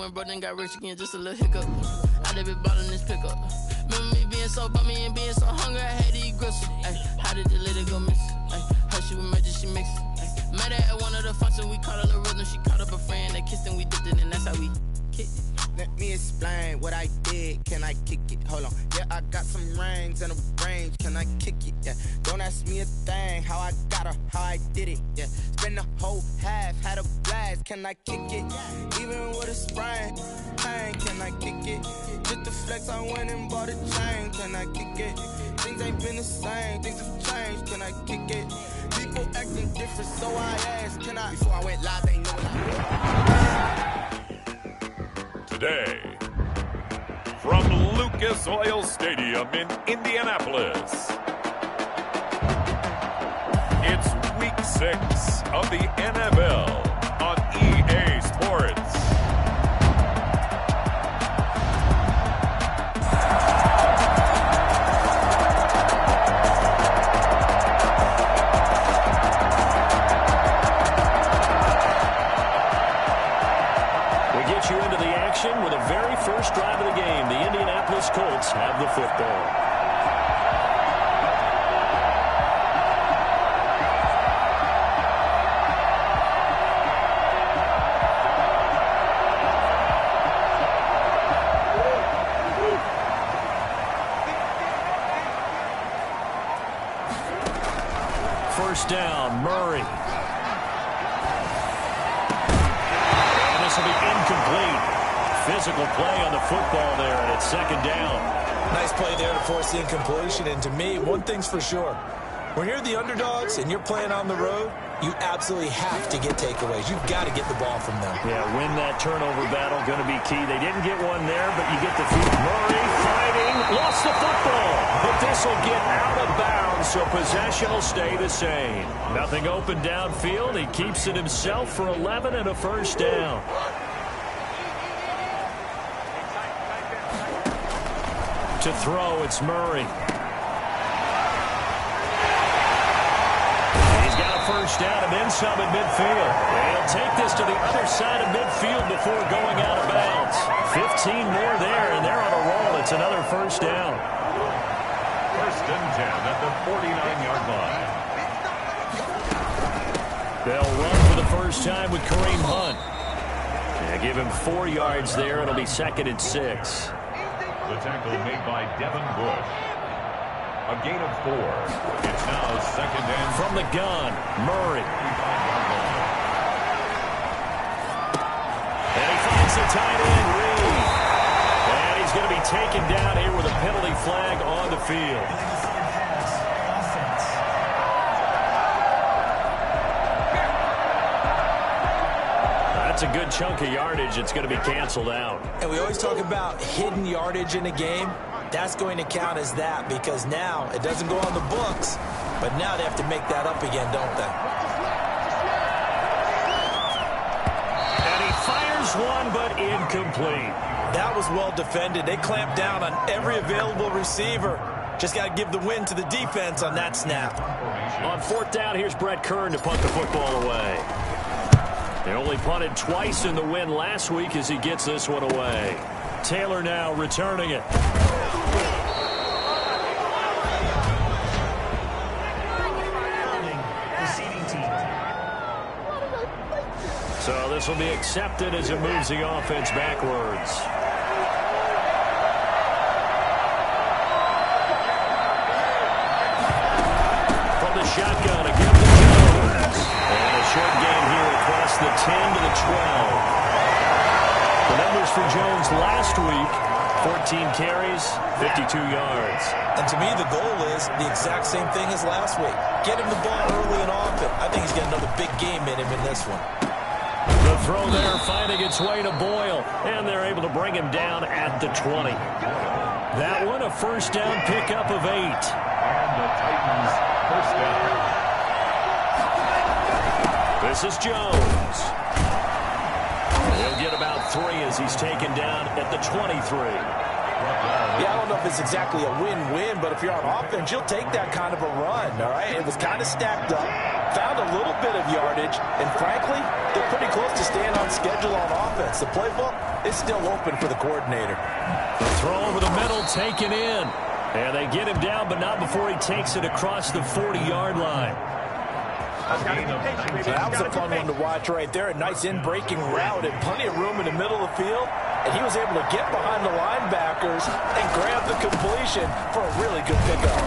my brother and got rich again, just a little hiccup. I done been ballin' this pickup. Remember me being so bummy and being so hungry, I had to eat gristle. Ay, how did the lady go miss? Ay, her she was magic, she mixed. Met her at one of the functions, we caught her the rhythm. She caught up a friend, they kissed and we dipped it, and that's how we kicked it. Let me explain what I did. Can I kick it? Hold on. Yeah, I got some rings and a range. Can I kick it? Yeah. Don't ask me a thing. How I got her, how I did it. Yeah. Spend the whole half, had a blast. Can I kick it? Even with a sprain, pain. Can I kick it? Just the flex, I went and bought a chain. Can I kick it? Things ain't been the same. Things have changed. Can I kick it? People acting different, so I asked. Can I? Before I went live, they know what Today, from Lucas Oil Stadium in Indianapolis, it's Week 6 of the NFL on EA Sports. With the very first drive of the game, the Indianapolis Colts have the football. First down, Murray. And this will be incomplete. Physical play on the football there, and it's second down. Nice play there to force the incompletion, and to me, one thing's for sure. When you're the underdogs and you're playing on the road, you absolutely have to get takeaways. You've got to get the ball from them. Yeah, win that turnover battle, going to be key. They didn't get one there, but you get the field. Murray fighting, lost the football, but this will get out of bounds, so possession will stay the same. Nothing open downfield. He keeps it himself for 11 and a first down. To throw, it's Murray. He's got a first down and then some at midfield. They'll take this to the other side of midfield before going out of bounds. 15 more there, and they're on a roll. It's another first down. First and 10 at the 49-yard line. They'll run for the first time with Kareem Hunt. Yeah, give him 4 yards there. It'll be second and 6. The tackle made by Devin Bush. A gain of 4. It's now second and... From the gun, Murray. And he finds the tight end, Reed. And he's going to be taken down here with a penalty flag on the field. That's a good chunk of yardage. It's going to be canceled out. And we always talk about hidden yardage in a game. That's going to count as that because now it doesn't go on the books, but now they have to make that up again, don't they? And he fires one, but incomplete. That was well defended. They clamped down on every available receiver. Just got to give the win to the defense on that snap. On fourth down, here's Brett Kern to punt the football away. They only punted twice in the win last week as he gets this one away. Taylor now returning it. So this will be accepted as it moves the offense backwards. From the shotgun, again to Jones. And a short gain here across the 10 to the 12. The numbers for Jones last week, 14 carries, 52 yards. And to me, the goal is the exact same thing as last week. Get him the ball early and often. I think he's got another big game in him in this one. The throw there finding its way to Boyle, and they're able to bring him down at the 20. That one, a first down pickup of 8. And the Titans first down. This is Jones. He'll get about 3 as he's taken down at the 23. Yeah, I don't know if it's exactly a win-win, but if you're on offense, you'll take that kind of a run, all right? It was kind of stacked up. found a little bit of yardage, and frankly, they're pretty close to staying on schedule on offense. The playbook is still open for the coordinator. The throw over the middle taken in. And they get him down, but not before he takes it across the 40-yard line. That was a fun one to watch right there. A nice in-breaking route and plenty of room in the middle of the field. And he was able to get behind the linebackers and grab the completion for a really good pickup.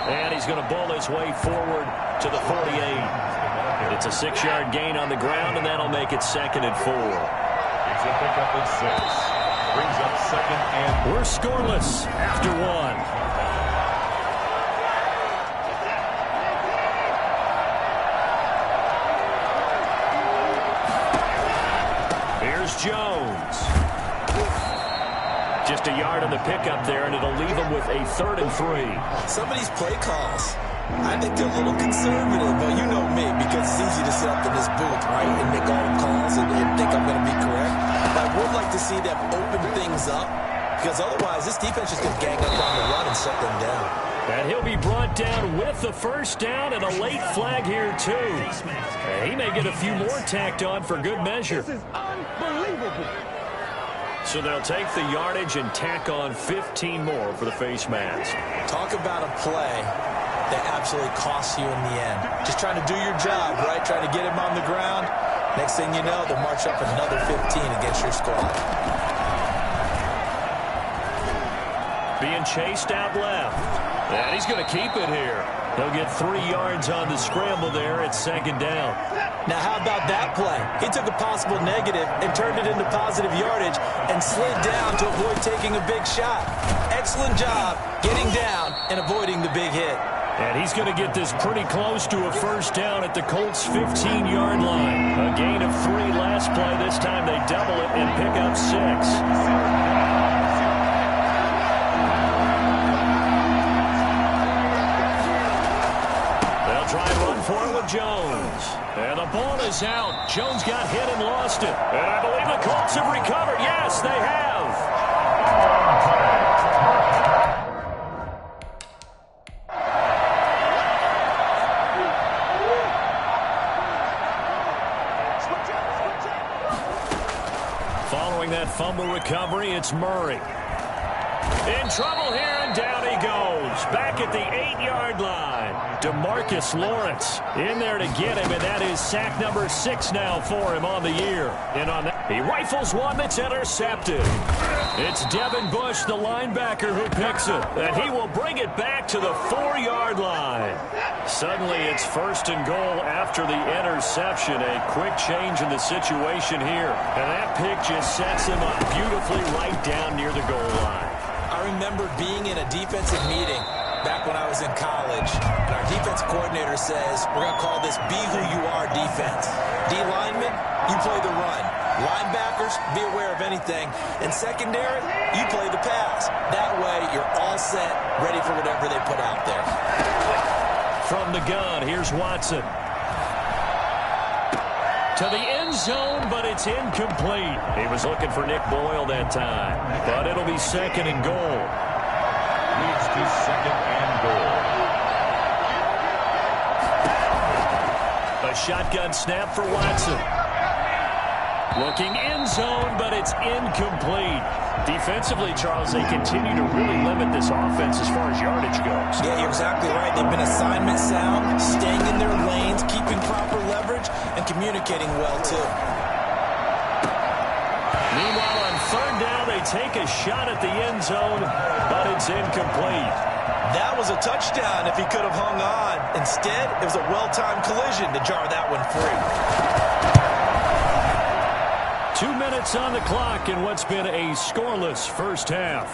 And he's going to bowl his way forward to the 48. It's a 6-yard gain on the ground, and that'll make it 2nd and 4. It's a pickup at 6. Brings up 2nd and... We're scoreless after 1. Jones. Just a yard on the pickup there, and it'll leave him with a 3rd and 3. Some of these play calls, I think they're a little conservative, but you know me, because it's easy to sit up in this booth, right, and make all the calls and think I'm going to be correct. But I would like to see them open things up, because otherwise this defense is going to gang up on the run and shut them down. And he'll be brought down with the 1st down and a late flag here, too. And he may get a few more tacked on for good measure. This is unbelievable. So they'll take the yardage and tack on 15 more for the face mask. Talk about a play that absolutely costs you in the end. Just trying to do your job, right? Trying to get him on the ground. Next thing you know, they'll march up another 15 against your squad. Being chased out left. And he's going to keep it here. He'll get 3 yards on the scramble there at 2nd down. Now, how about that play? He took a possible negative and turned it into positive yardage and slid down to avoid taking a big shot. Excellent job getting down and avoiding the big hit. And he's going to get this pretty close to a 1st down at the Colts' 15-yard line. A gain of 3 last play. This time they double it and pick up 6. Try and run for it with Jones. And the ball is out. Jones got hit and lost it. And I believe the Colts have recovered. Yes, they have. Following that fumble recovery, it's Murray. In trouble here, and down he goes. Back at the 8-yard line. DeMarcus Lawrence in there to get him, and that is sack number 6 now for him on the year. And on that, he rifles one that's intercepted. It's Devin Bush, the linebacker, who picks it, and he will bring it back to the 4-yard line. Suddenly, it's 1st and goal after the interception. A quick change in the situation here, and that pick just sets him up beautifully right down near the goal line. I remember being in a defensive meeting back when I was in college, and our defense coordinator says, we're going to call this be who you are defense. D linemen, you play the run. Linebackers, be aware of anything. And secondary, you play the pass. That way, you're all set, ready for whatever they put out there. From the gun, here's Watson. To the end zone, but it's incomplete. He was looking for Nick Boyle that time, but it'll be 2nd and goal. Leads to 2nd and goal. A shotgun snap for Watson. Looking end zone, but it's incomplete. Defensively, Charles, they continue to really limit this offense as far as yardage goes. Yeah, you're exactly right. They've been assignment sound, staying in their lanes, keeping proper leverage, and communicating well, too. Meanwhile, on 3rd down, they take a shot at the end zone, but it's incomplete. That was a touchdown if he could have hung on. Instead, it was a well-timed collision to jar that one free. 2 minutes on the clock in what's been a scoreless 1st half.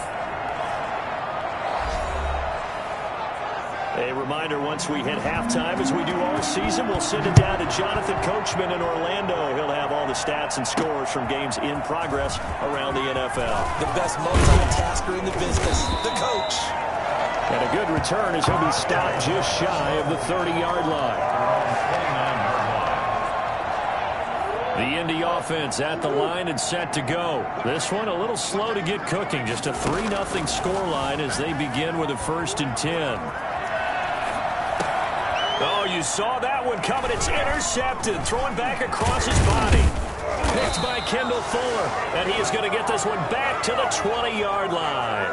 A reminder, once we hit halftime, as we do all season, we'll send it down to Jonathan Coachman in Orlando. He'll have all the stats and scores from games in progress around the NFL. The best multitasker in the business, the coach. And a good return as he'll be stopped just shy of the 30-yard line. The Indy offense at the line and set to go. This one a little slow to get cooking. Just a 3-0 scoreline as they begin with a 1st and 10. Oh, you saw that one coming. It's intercepted, throwing back across his body. Picked by Kendall Fuller, and he is going to get this one back to the 20-yard line.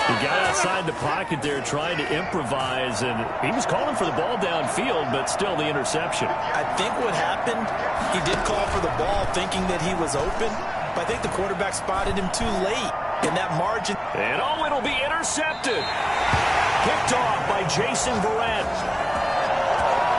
He got outside the pocket there trying to improvise, and he was calling for the ball downfield, but still the interception. I think what happened, he did call for the ball thinking that he was open, but I think the quarterback spotted him too late in that margin. And it'll be intercepted. Picked off by Jason Verrett.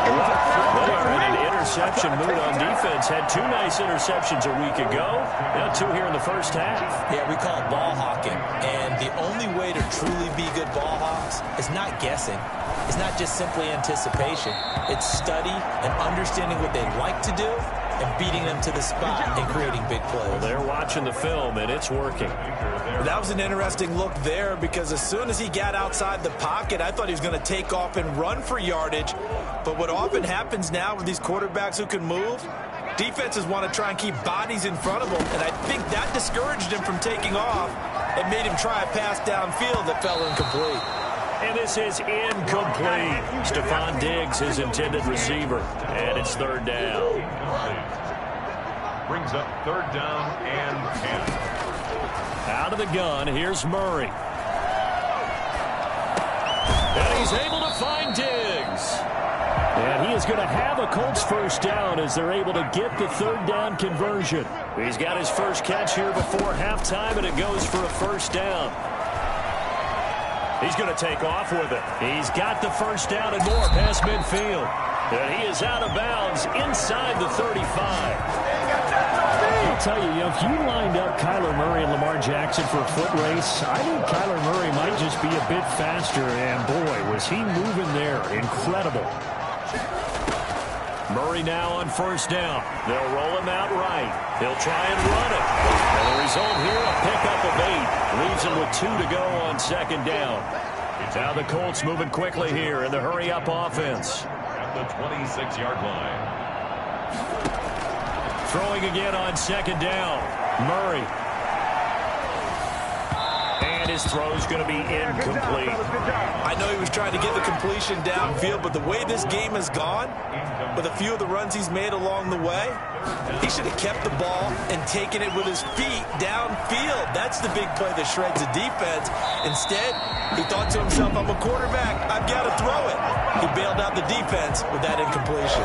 They are in an interception mood on defense. Had 2 nice interceptions a week ago. Now 2 here in the first half. Yeah, we call it ball hawking. And the only way to truly be good ball hawks is not guessing. It's not just simply anticipation. It's study and understanding what they like to do and beating them to the spot and creating big plays. Well, they're watching the film, and it's working. That was an interesting look there because as soon as he got outside the pocket, I thought he was going to take off and run for yardage. But what often happens now with these quarterbacks who can move, defenses want to try and keep bodies in front of them, and I think that discouraged him from taking off and made him try a pass downfield that fell incomplete. And this is incomplete. Stephon Diggs, his intended receiver, and it's 3rd down. Brings up 3rd down and 10. Out of the gun, here's Murray. And he's able to find Diggs. And he is going to have a Colts 1st down as they're able to get the 3rd down conversion. He's got his first catch here before halftime, and it goes for a 1st down. He's going to take off with it. He's got the 1st down and more past midfield. And he is out of bounds inside the 35. I'll tell you, if you lined up Kyler Murray and Lamar Jackson for a foot race, I think Kyler Murray might just be a bit faster. And boy, was he moving there. Incredible. Murray now on 1st down. They'll roll him out right. He'll try and run it. And the result here, a pickup of 8. Leaves him with 2 to go on 2nd down. Now the Colts moving quickly here in the hurry-up offense. At the 26-yard line. Throwing again on 2nd down. Murray. And his throw's going to be incomplete. I know he was trying to get the completion downfield, but the way this game has gone, with a few of the runs he's made along the way, he should have kept the ball and taken it with his feet downfield. That's the big play that shreds the defense. Instead, he thought to himself, I'm a quarterback. I've got to throw it. He bailed out the defense with that incompletion.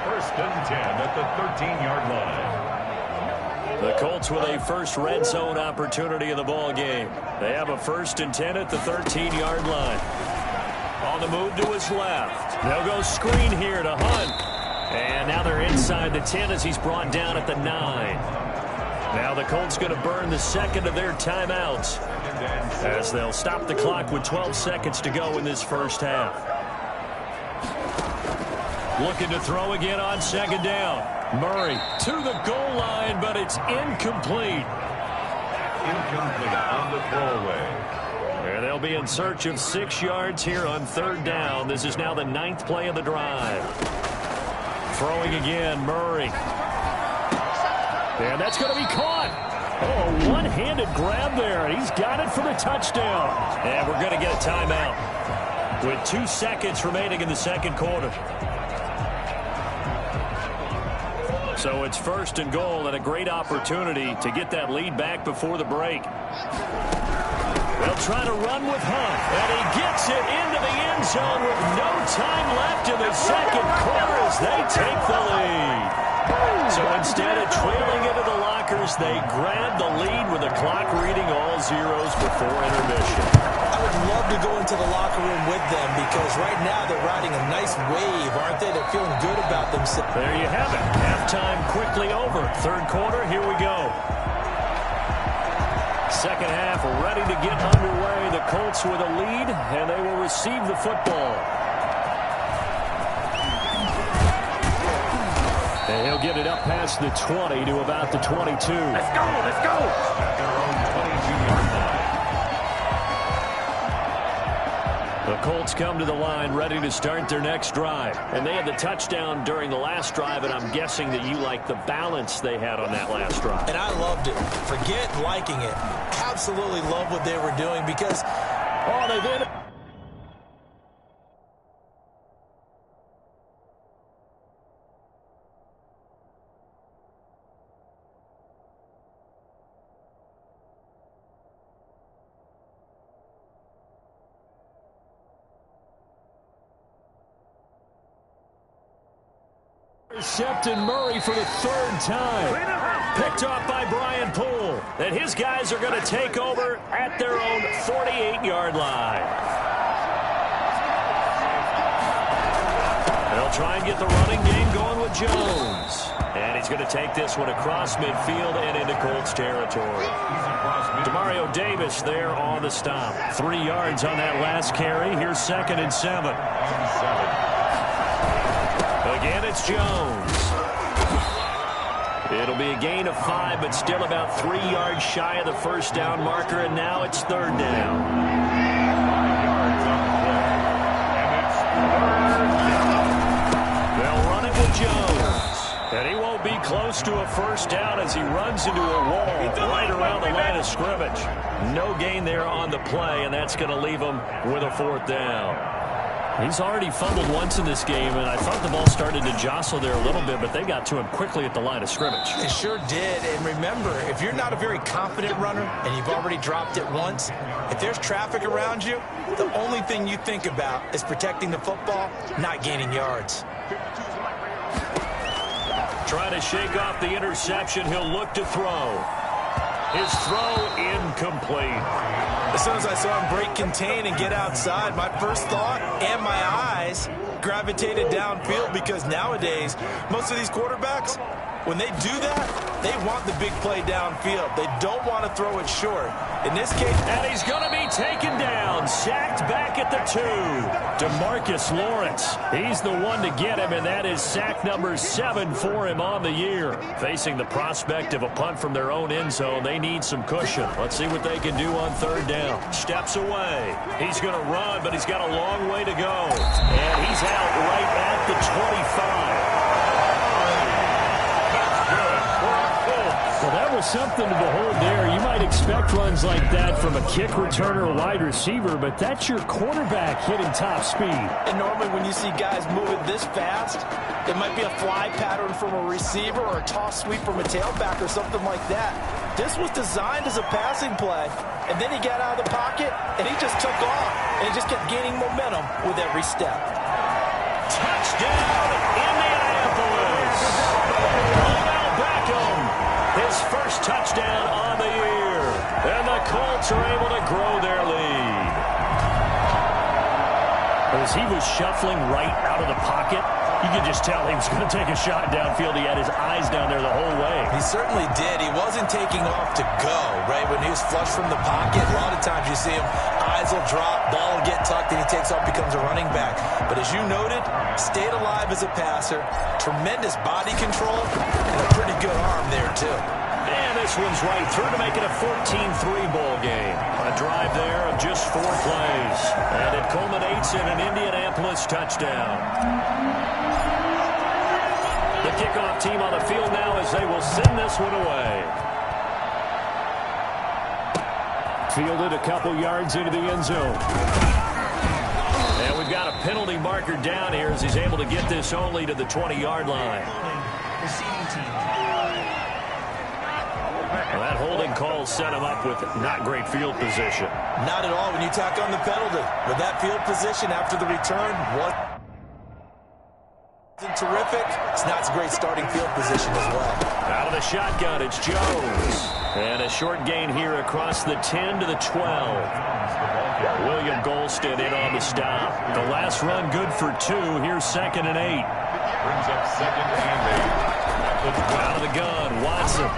1st and 10 at the 13-yard line. The Colts with a first red zone opportunity in the ball game. They have a 1st and 10 at the 13-yard line. On the move to his left. They'll go screen here to Hunt. And now they're inside the 10 as he's brought down at the 9. Now the Colts going to burn the 2nd of their timeouts as they'll stop the clock with 12 seconds to go in this 1st half. Looking to throw again on 2nd down. Murray to the goal line, but it's incomplete. Incomplete on the throwaway. And they'll be in search of 6 yards here on 3rd down. This is now the 9th play of the drive. Throwing again, Murray. And that's going to be caught. Oh, one-handed grab there. He's got it for the touchdown. And we're going to get a timeout with 2 seconds remaining in the 2nd quarter. So it's 1st and goal and a great opportunity to get that lead back before the break. They'll try to run with Hunt, and he gets it into the end zone with no time left in the 2nd quarter as they take the lead. So instead of trailing into the lockers, they grab the lead with the clock reading all zeros before intermission. I would love to go into the locker room with them because right now they're riding a nice wave, aren't they? They're feeling good about themselves. There you have it. Halftime quickly over. 3rd quarter, here we go. 2nd half ready to get underway. The Colts with a lead, and they will receive the football. And he'll get it up past the 20 to about the 22. Let's go, let's go. At their own 22-yard line. The Colts come to the line ready to start their next drive. And they had the touchdown during the last drive, and I'm guessing that you like the balance they had on that last drive. And I loved it. Forget liking it. Absolutely love what they were doing because, Oh, they did it. Intercepted Murray for the third time. Picked off by Brian Poole. And his guys are going to take over at their own 48-yard line. They'll try and get the running game going with Jones. And he's going to take this one across midfield and into Colts territory. Demario Davis there on the stop. 3 yards on that last carry. Here's 2nd and 7. Again, it's Jones. It'll be a gain of 5, but still about 3 yards shy of the first down marker, and now it's 3rd down. 5 yards on the play. And it's 3rd down. They'll run it with Jones. And he won't be close to a first down as he runs into a wall right around the line of scrimmage. No gain there on the play, and that's going to leave him with a 4th down. He's already fumbled once in this game, and I thought the ball started to jostle there a little bit, but they got to him quickly at the line of scrimmage. It sure did. And remember, if you're not a very confident runner and you've already dropped it once, if there's traffic around you, the only thing you think about is protecting the football, not gaining yards. Trying to shake off the interception. He'll look to throw. His throw incomplete. As soon as I saw him break contain and get outside, my first thought and my eyes gravitated downfield, because nowadays, most of these quarterbacks, when they do that, they want the big play downfield. They don't want to throw it short. In this case... And he's going to be taken down, sacked back at the 2. DeMarcus Lawrence. He's the one to get him, and that is sack number 7 for him on the year. Facing the prospect of a punt from their own end zone, they need some cushion. Let's see what they can do on 3rd down. Steps away. He's going to run, but he's got a long way to go. And he's out right at the 25. Well, that was something to behold there. You might expect runs like that from a kick returner or wide receiver, but that's your quarterback hitting top speed. And normally when you see guys moving this fast, it might be a fly pattern from a receiver or a toss sweep from a tailback or something like that. This was designed as a passing play, and then he got out of the pocket, and he just took off, and he just kept gaining momentum with every step. Touchdown, Indianapolis! Odell Beckham, his first touchdown on the year. And the Colts are able to grow their lead. As he was shuffling right out of the pocket, you could just tell he was going to take a shot downfield. He had his eyes down there the whole way. He certainly did. He wasn't taking off to go, right? When he was flush from the pocket, a lot of times you see him, eyes will drop, ball will get tucked, and he takes off, becomes a running back. But as you noted, stayed alive as a passer, tremendous body control, and a pretty good arm there, too. And this one's right through to make it a 14-3 ball game. A drive there of just 4 plays. And it culminates in an Indianapolis touchdown. The kickoff team on the field now as they will send this one away. Fielded a couple yards into the end zone. And we've got a penalty marker down here as he's able to get this only to the 20-yard line. Well, that holding call set him up with not great field position. Not at all when you tack on the penalty. With that field position after the return, wasn't terrific. It's not a great starting field position as well. Out of the shotgun, it's Jones. And a short gain here across the 10 to the 12. William Golston in on the stop. The last run good for 2. Here's 2nd and 8. Brings up 2nd and 8. Out of the gun, Watson.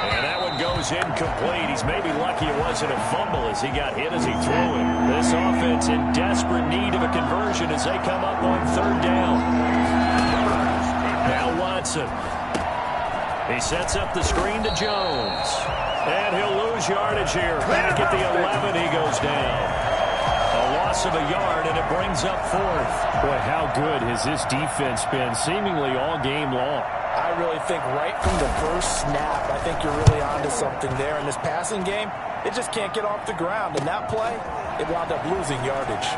And that one goes incomplete. He's maybe lucky it wasn't a fumble as he got hit as he threw it. This offense in desperate need of a conversion as they come up on 3rd down. Now Watson. He sets up the screen to Jones. And he'll lose yardage here. Back at the 11, he goes down. A loss of a yard, and it brings up 4th. Boy, how good has this defense been seemingly all game long? I really think right from the first snap, I think you're really onto something there. In this passing game, it just can't get off the ground. And that play, it wound up losing yardage.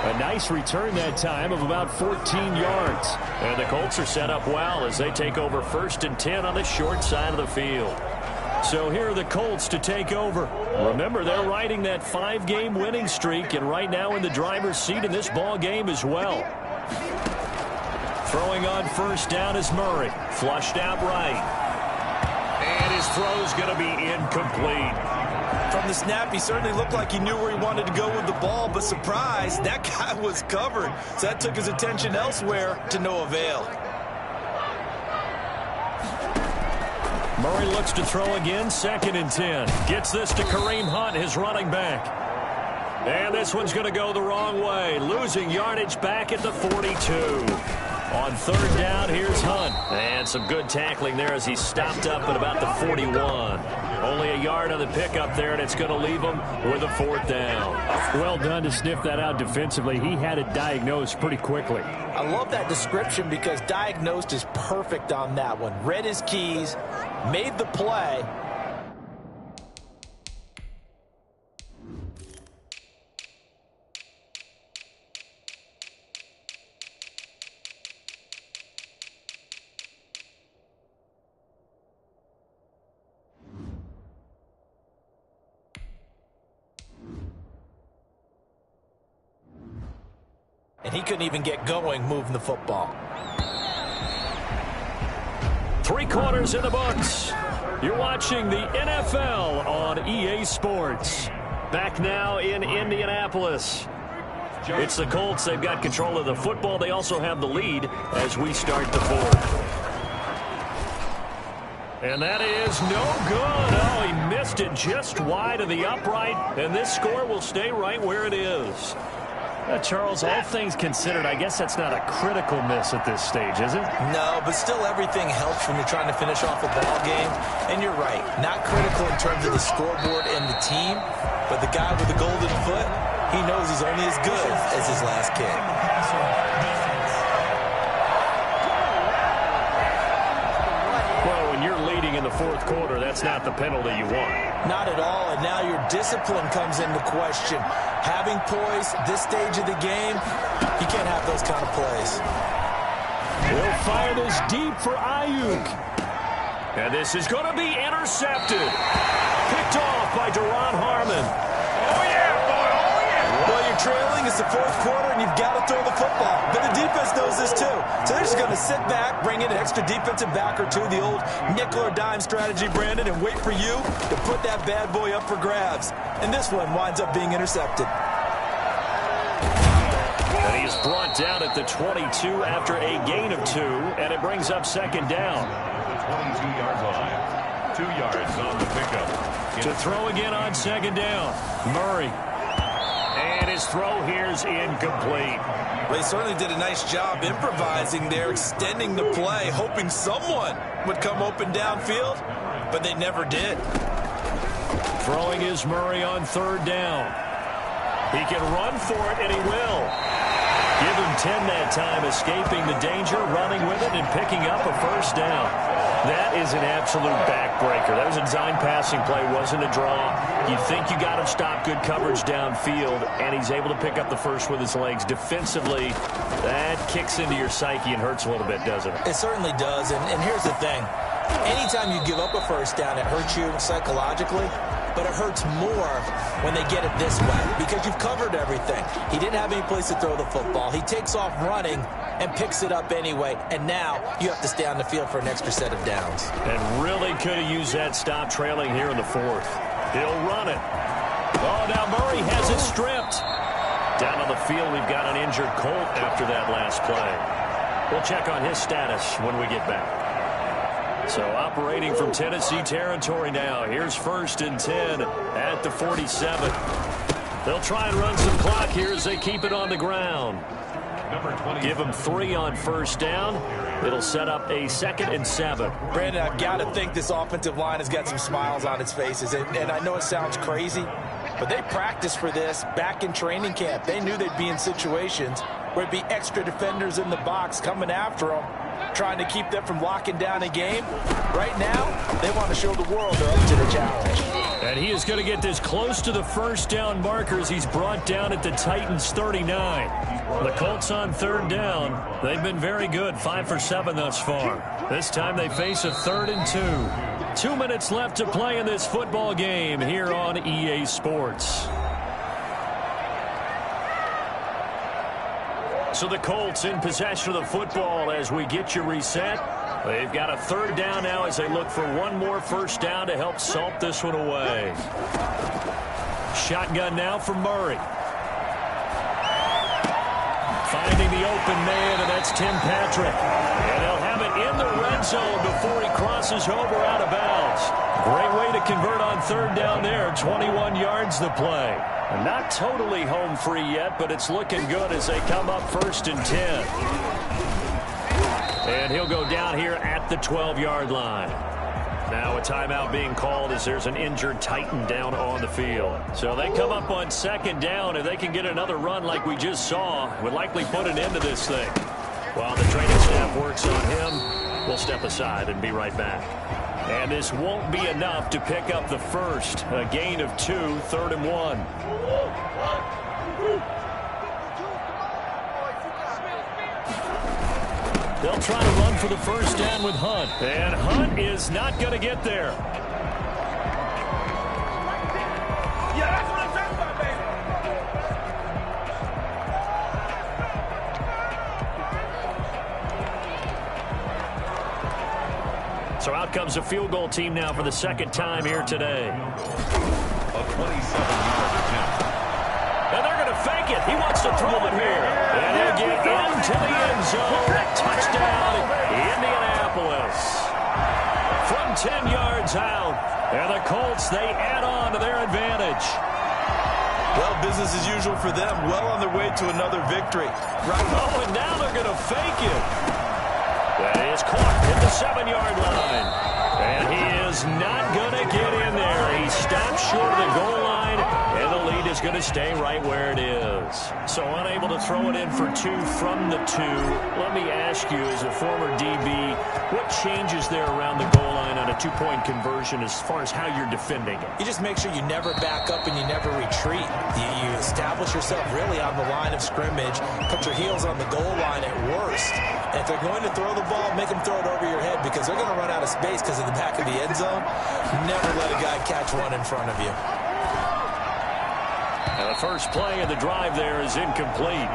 A nice return that time of about 14 yards. And the Colts are set up well as they take over 1st and 10 on the short side of the field. So here are the Colts to take over. Remember, they're riding that 5-game winning streak, and right now in the driver's seat in this ball game as well. Throwing on first down is Murray. Flushed out right. And his throw's going to be incomplete. From the snap, he certainly looked like he knew where he wanted to go with the ball, but surprise, that guy was covered. So that took his attention elsewhere to no avail. Murray looks to throw again, 2nd and 10. Gets this to Kareem Hunt, his running back. And this one's going to go the wrong way, losing yardage back at the 42. On 3rd down, here's Hunt. And some good tackling there as he stopped up at about the 41. Only a yard on the pickup there, and it's going to leave him with a 4th down. Well done to sniff that out defensively. He had it diagnosed pretty quickly. I love that description because diagnosed is perfect on that one. Read his keys, made the play. And he couldn't even get going moving the football. 3 quarters in the books. You're watching the NFL on EA Sports. Back now in Indianapolis. It's the Colts. They've got control of the football. They also have the lead as we start the 4th. And that is no good. Oh, he missed it just wide of the upright. And this score will stay right where it is. Charles, all things considered, I guess that's not a critical miss at this stage, is it? No, but still everything helps when you're trying to finish off a ball game. And you're right, not critical in terms of the scoreboard and the team, but the guy with the golden foot, he knows he's only as good as his last kick. Well, when you're leading in the 4th quarter, that's not the penalty you want. Not at all, and now your discipline comes into question. Having poise, this stage of the game, you can't have those kind of plays. He'll fire this deep for Ayuk. And this is going to be intercepted. Picked off by Duron Harmon. Oh, yeah, boy, oh, yeah. Well, you're trailing, it's the 4th quarter, and you've got to throw the football. But the defense knows this, too. So they're just going to sit back, bring in an extra defensive back or two, the old nickel or dime strategy, Brandon, and wait for you to put that bad boy up for grabs. And this one winds up being intercepted. And he is brought down at the 22 after a gain of 2, and it brings up 2nd down. The 22-yard line. 2 yards on the pickup. To throw again on 2nd down. Murray. And his throw here is incomplete. Well, he certainly did a nice job improvising there, extending the play, hoping someone would come open downfield, but they never did. Throwing is Murray on 3rd down. He can run for it, and he will. Give him 10 that time, escaping the danger, running with it, and picking up a 1st down. That is an absolute backbreaker. That was a design passing play, wasn't a draw. You think you got him stopped, good coverage downfield, and he's able to pick up the 1st with his legs. Defensively, that kicks into your psyche and hurts a little bit, doesn't it? It certainly does, and here's the thing. Anytime you give up a 1st down, it hurts you psychologically. But it hurts more when they get it this way because you've covered everything. He didn't have any place to throw the football. He takes off running and picks it up anyway. And now you have to stay on the field for an extra set of downs. And really could have used that stop trailing here in the 4th. He'll run it. Oh, now Murray has it stripped. Down on the field, we've got an injured Colt after that last play. We'll check on his status when we get back. So operating from Tennessee territory now. Here's 1st and 10 at the 47. They'll try and run some clock here as they keep it on the ground. Give them 3 on 1st down. It'll set up a 2nd and 7. Brandon, I've got to think this offensive line has got some smiles on its faces. And I know it sounds crazy, but they practiced for this back in training camp. They knew they'd be in situations where it'd be extra defenders in the box coming after them, trying to keep them from locking down a game. Right now, they want to show the world they're up to the challenge. And he is going to get this close to the 1st down markers. He's brought down at the Titans 39. The Colts on 3rd down. They've been very good, 5 for 7 thus far. This time they face a 3rd and 2. 2 minutes left to play in this football game here on EA Sports. So the Colts in possession of the football as we get you reset. They've got a third down now as they look for one more first down to help salt this one away. Shotgun now for Murray. Finding the open man, and that's Tim Patrick. And they'll have it in the red zone before he crosses over out of bounds. Great way to convert on third down there. 21 yards the play. Not totally home free yet, but it's looking good as they come up 1st and 10. And he'll go down here at the 12-yard line. Now a timeout being called as there's an injured Titan down on the field. So they come up on 2nd down. If they can get another run like we just saw, would likely put an end to this thing. While the training staff works on him, we'll step aside and be right back. And this won't be enough to pick up the first. A gain of 2, 3rd and 1. They'll try to run for the first down with Hunt. And Hunt is not going to get there. Yeah, that's what I'm talking about, baby. So out comes a field goal team now for the 2nd time here today. A 27-yard attempt. And they're going to fake it. He wants to throw it here. And he'll get into the end zone. Touchdown, Indianapolis. From 10 yards out. And the Colts, they add on to their advantage. Well, business as usual for them. Well on their way to another victory. Right. Oh, and now they're going to fake it. That is caught at the 7-yard line. And he is not going to get in there. He stops short of the goal line, and the lead is going to stay right where it is. So unable to throw it in for 2 from the 2. Let me ask you, as a former DB, what changes there around the goal line on a 2-point conversion as far as how you're defending it? You just make sure you never back up and you never retreat. You establish yourself really on the line of scrimmage, put your heels on the goal line at worst. And if they're going to throw the ball, make them throw it over your head because they're going to run out of space because of the back of the end zone. Never let a guy catch one in front of you. And the first play of the drive there is incomplete.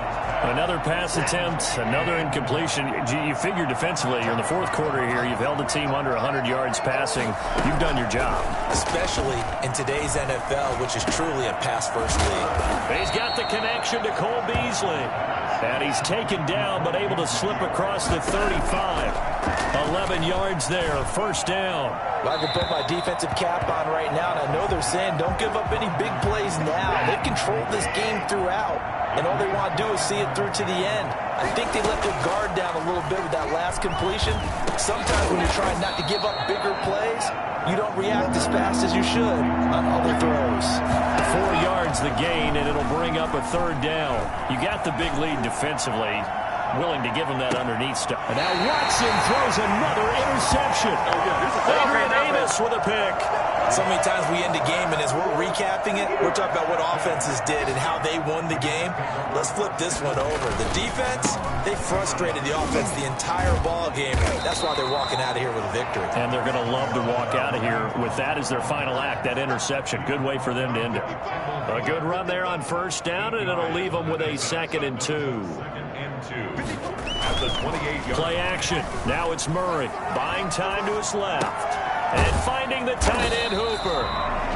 Another pass attempt, another incompletion. You figure defensively, you're in the 4th quarter here. You've held a team under 100 yards passing. You've done your job. Especially in today's NFL, which is truly a pass-first league. He's got the connection to Cole Beasley. And he's taken down, but able to slip across the 35. 11 yards there, first down. Well, I can put my defensive cap on right now, and I know they're saying don't give up any big plays now. They've controlled this game throughout, and all they want to do is see it through to the end. I think they let their guard down a little bit with that last completion. Sometimes when you're trying not to give up bigger plays, you don't react as fast as you should on other throws. 4 yards the gain, and it'll bring up a 3rd down. You got the big lead defensively. Willing to give him that underneath stuff. And now Watson throws another interception. Adrian Amos with a pick. So many times we end a game, and as we're recapping it, we're talking about what offenses did and how they won the game. Let's flip this one over. The defense, they frustrated the offense the entire ball game. That's why they're walking out of here with a victory. And they're going to love to walk out of here with that as their final act, that interception. Good way for them to end it. A good run there on first down, and it'll leave them with a 2nd and 2. At the 28-yard. Play action. Now it's Murray. Buying time to his left. And finding the tight end Hooper.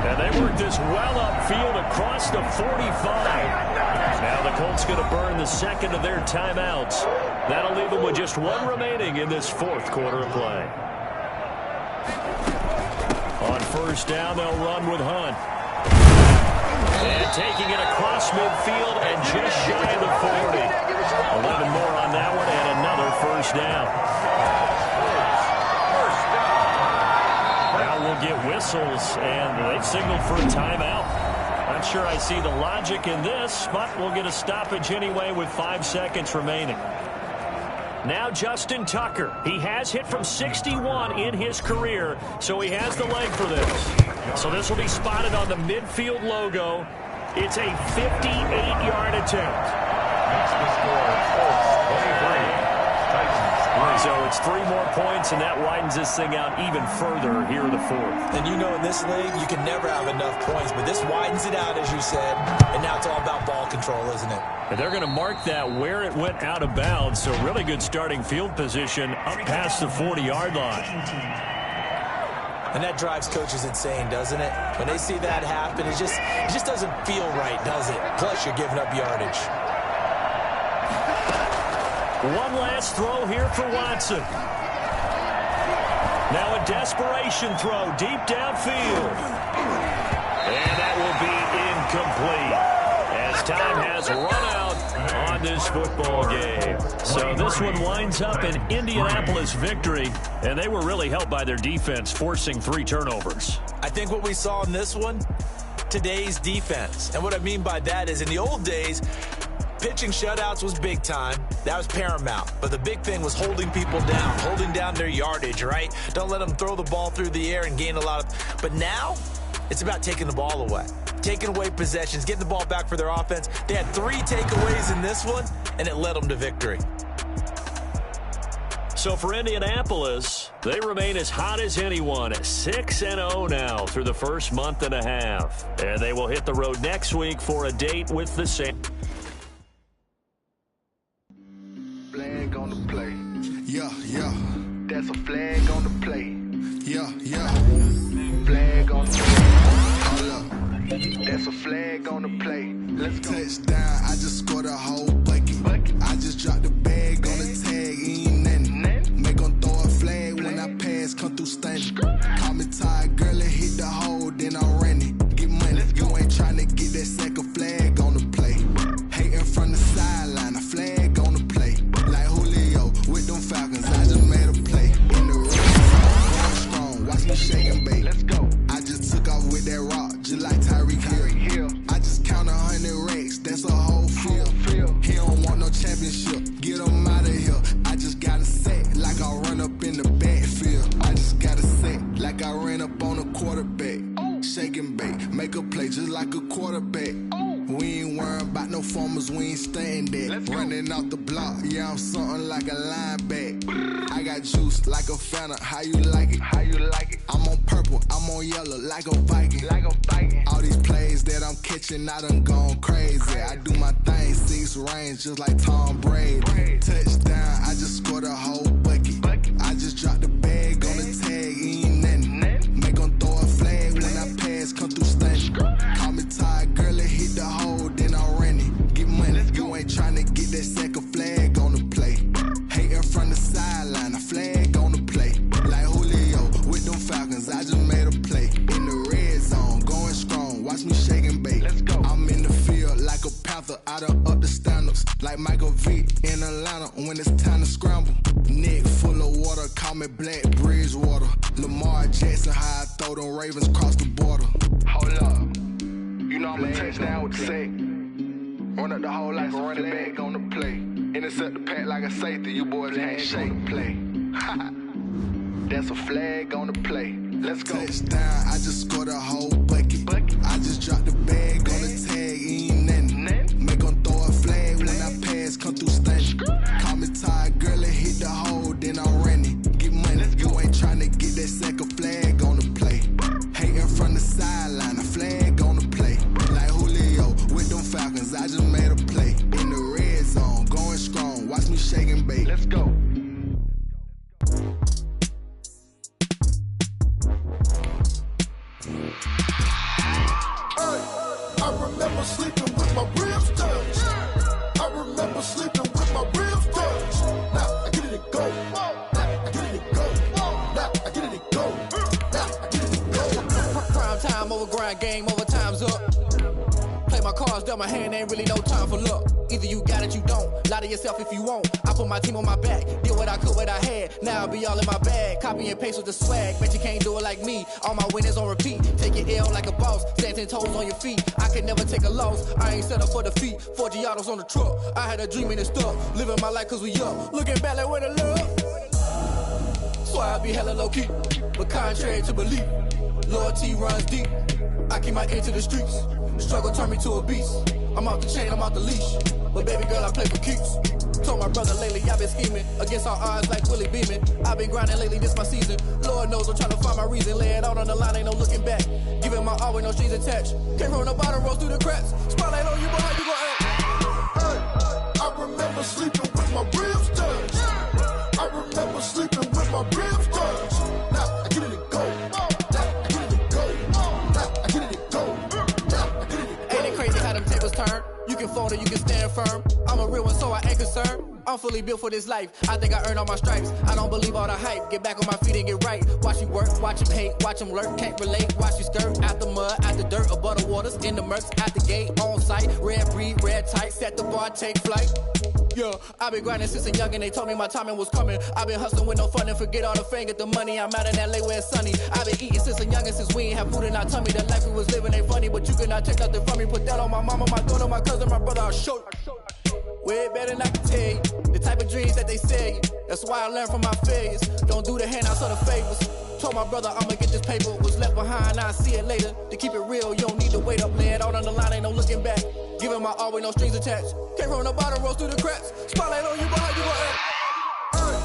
And they work this well upfield across the 45. Now the Colts going to burn the 2nd of their timeouts. That'll leave them with just 1 remaining in this 4th quarter of play. On first down, they'll run with Hunt. And taking it across midfield and just shy of the 40. 11 more on that one and another first down. Now we'll get whistles, and they've signaled for a timeout. Not sure I see the logic in this, but we'll get a stoppage anyway with 5 seconds remaining. Now Justin Tucker. He has hit from 61 in his career, so he has the leg for this. So this will be spotted on the midfield logo. It's a 58-yard attempt. Makes the score Colts 23, Titans 3. So it's 3 more points, and that widens this thing out even further here in the 4th. And you know in this league, you can never have enough points, but this widens it out, as you said, and now it's all about ball control, isn't it? And they're going to mark that where it went out of bounds, so really good starting field position up past the 40-yard line. And that drives coaches insane, doesn't it? When they see that happen, it just doesn't feel right, does it? Plus, you're giving up yardage. One last throw here for Watson. Now a desperation throw deep downfield. And that will be incomplete as time has run out on this football game. So this one winds up an Indianapolis victory, and they were really helped by their defense, forcing 3 turnovers. I think what we saw in this one, today's defense. And what I mean by that is in the old days, pitching shutouts was big time. That was paramount. But the big thing was holding people down, holding down their yardage, right? Don't let them throw the ball through the air and gain a lot of... But now, it's about taking the ball away. Taking away possessions, getting the ball back for their offense. They had 3 takeaways in this one, and it led them to victory. So for Indianapolis, they remain as hot as anyone at 6-0 now through the first month and a half. And they will hit the road next week for a date with the Saints. Flag on the play. Yeah, yeah. That's a flag on the play. Yeah, yeah. Flag on the play. Hold up. That's a flag on the play. Let's go. Touchdown, I just scored a whole bucket. I just dropped the bag on the tag, ain't nothing. Make them throw a flag when I pass, come through stunning. Call me tired, girl, and hit the hole, then I'm running. Get money, you ain't trying to get that second flag on the play. Hating from the sideline, a flag on the play. Like Julio with them Falcons, I just made a play. In the race, going strong, watch me shake and bake. Let's go. I just took off with that rock, just like Tyreek Hill. I just count 100 racks, that's a whole field. He don't want no championship, get him out of here. I just got a set, like I run up in the backfield. I just got a set, like I ran up on a quarterback. Shake and bake, make a play just like a quarterback. We ain't worrying about no formers, we ain't staying there. Running off the block, yeah, I'm something like a linebacker. I got juice like a Fanta, how you like it? How you like it? I'm on purple, I'm on yellow, like a Viking. Like a Viking. All these plays that I'm catching, I done gone crazy. I do my thing, 6 range, just like Tom Brady. Touchdown, I just scored a whole bucket. I just dropped the bag on the tag, ain't nothing. Make them throw a flag when I pass, come through stunning. Call me tired, girl, and hit the hole, then I'm running. Get money, you ain't trying to get that second flag on the play. Hating from the sideline, a flag on the play. Like Julio with them Falcons, I just made a play. In the red zone, going strong, watch me shake and bake. Let's go. I'm in the field like a panther, I done up the standards. Like Michael Vick in Atlanta when it's time to scramble. Neck full of water, call me Black Bridgewater. Lamar Jackson, how I throw them Ravens across the border. Hold up. You know I'm a touchdown with the sack. Run up the hole like a running back on the play. Intercept the pack like a safety, you boys ain't shake play. That's a flag on the play. Let's go. Touchdown, I just scored a whole bucket. I just dropped the bag on the tag, ain't nothing. Make them throw a flag when I pass, come through stunning. Call me tired, girl, and hit the hole, then I'm running. Get money, you ain't trying to get that second flag on the play. Hating from the sideline, a flag on the play. Like Julio with them Falcons, I just made a play. In the red zone, going strong, watch me shake and bake. Let's go. I remember sleeping with my ribs touched. I remember sleeping with my ribs touched. Now I get it and go. Now I get it and go. Now I get it and go. Now I get it and go. Prime time over grind, game over, time's up. Play my cards, dealt my hand, ain't really no time for luck. Either you got it, you don't. Lie to yourself if you won't. I put my team on my back, did what I could, what I had. Now I be all in my bag, copy and paste with the swag. Bet you can't do it like me. All my winners on repeat. Take your L like a boss, stand 10 toes on your feet. I can never take a loss. I ain't set up for defeat. 4 Giottos on the truck. I had a dream and it's stuck. Living my life cause we up. Looking back like where the love. So I be hella low key, but contrary to belief, loyalty runs deep. I keep my ear to the streets. Struggle turned me to a beast. I'm off the chain, I'm off the leash. but baby girl, I play for keeps. Told my brother lately, I've been scheming against all odds like Willie Beeman. I've been grinding lately, this my season. Lord knows I'm trying to find my reason. Lay it out on the line, ain't no looking back. Giving my all with no strings attached. Came from the bottom, rose through the cracks. Spotlight on you, boy, how you gon' act? Hey, I remember sleeping with my ribs touched. I remember sleeping with my ribs touched. Now I get it and go. Now I get it and go. Now I get it and go. Now I get it and go. Ain't it crazy how them tables turn? You can fold or you can stand firm. I'm a real one, so I ain't concerned. I'm fully built for this life. I think I earned all my stripes. I don't believe all the hype. Get back on my feet and get right. Watch you work, watch him hate, watch him lurk. Can't relate, watch you skirt. Out the mud, out the dirt, above the waters, in the murks, out the gate, on site. Red breed, red tight, set the bar, take flight. Yeah, I been grinding since a young and they told me my timing was coming. I been hustling with no fun and forget all the fame, get the money. I'm out in LA where it's sunny. I been eating since a young and since we ain't have food in our tummy. The life we was living ain't funny, but you cannot take nothing from me. Put that on my mama, my daughter, my cousin, my brother, I'll show you. Way better than I can tell you. The type of dreams that they sell you. That's why I learned from my failures. Don't do the handouts or the favors. Told my brother I'ma get this paper. Was left behind, I'll see it later. To keep it real, you don't need to wait up. Lay it out on the line, ain't no looking back. Giving my all with no strings attached. Came from the bottom, rose through the cracks. Spotlight on you, boy, how you gon' act? Hey,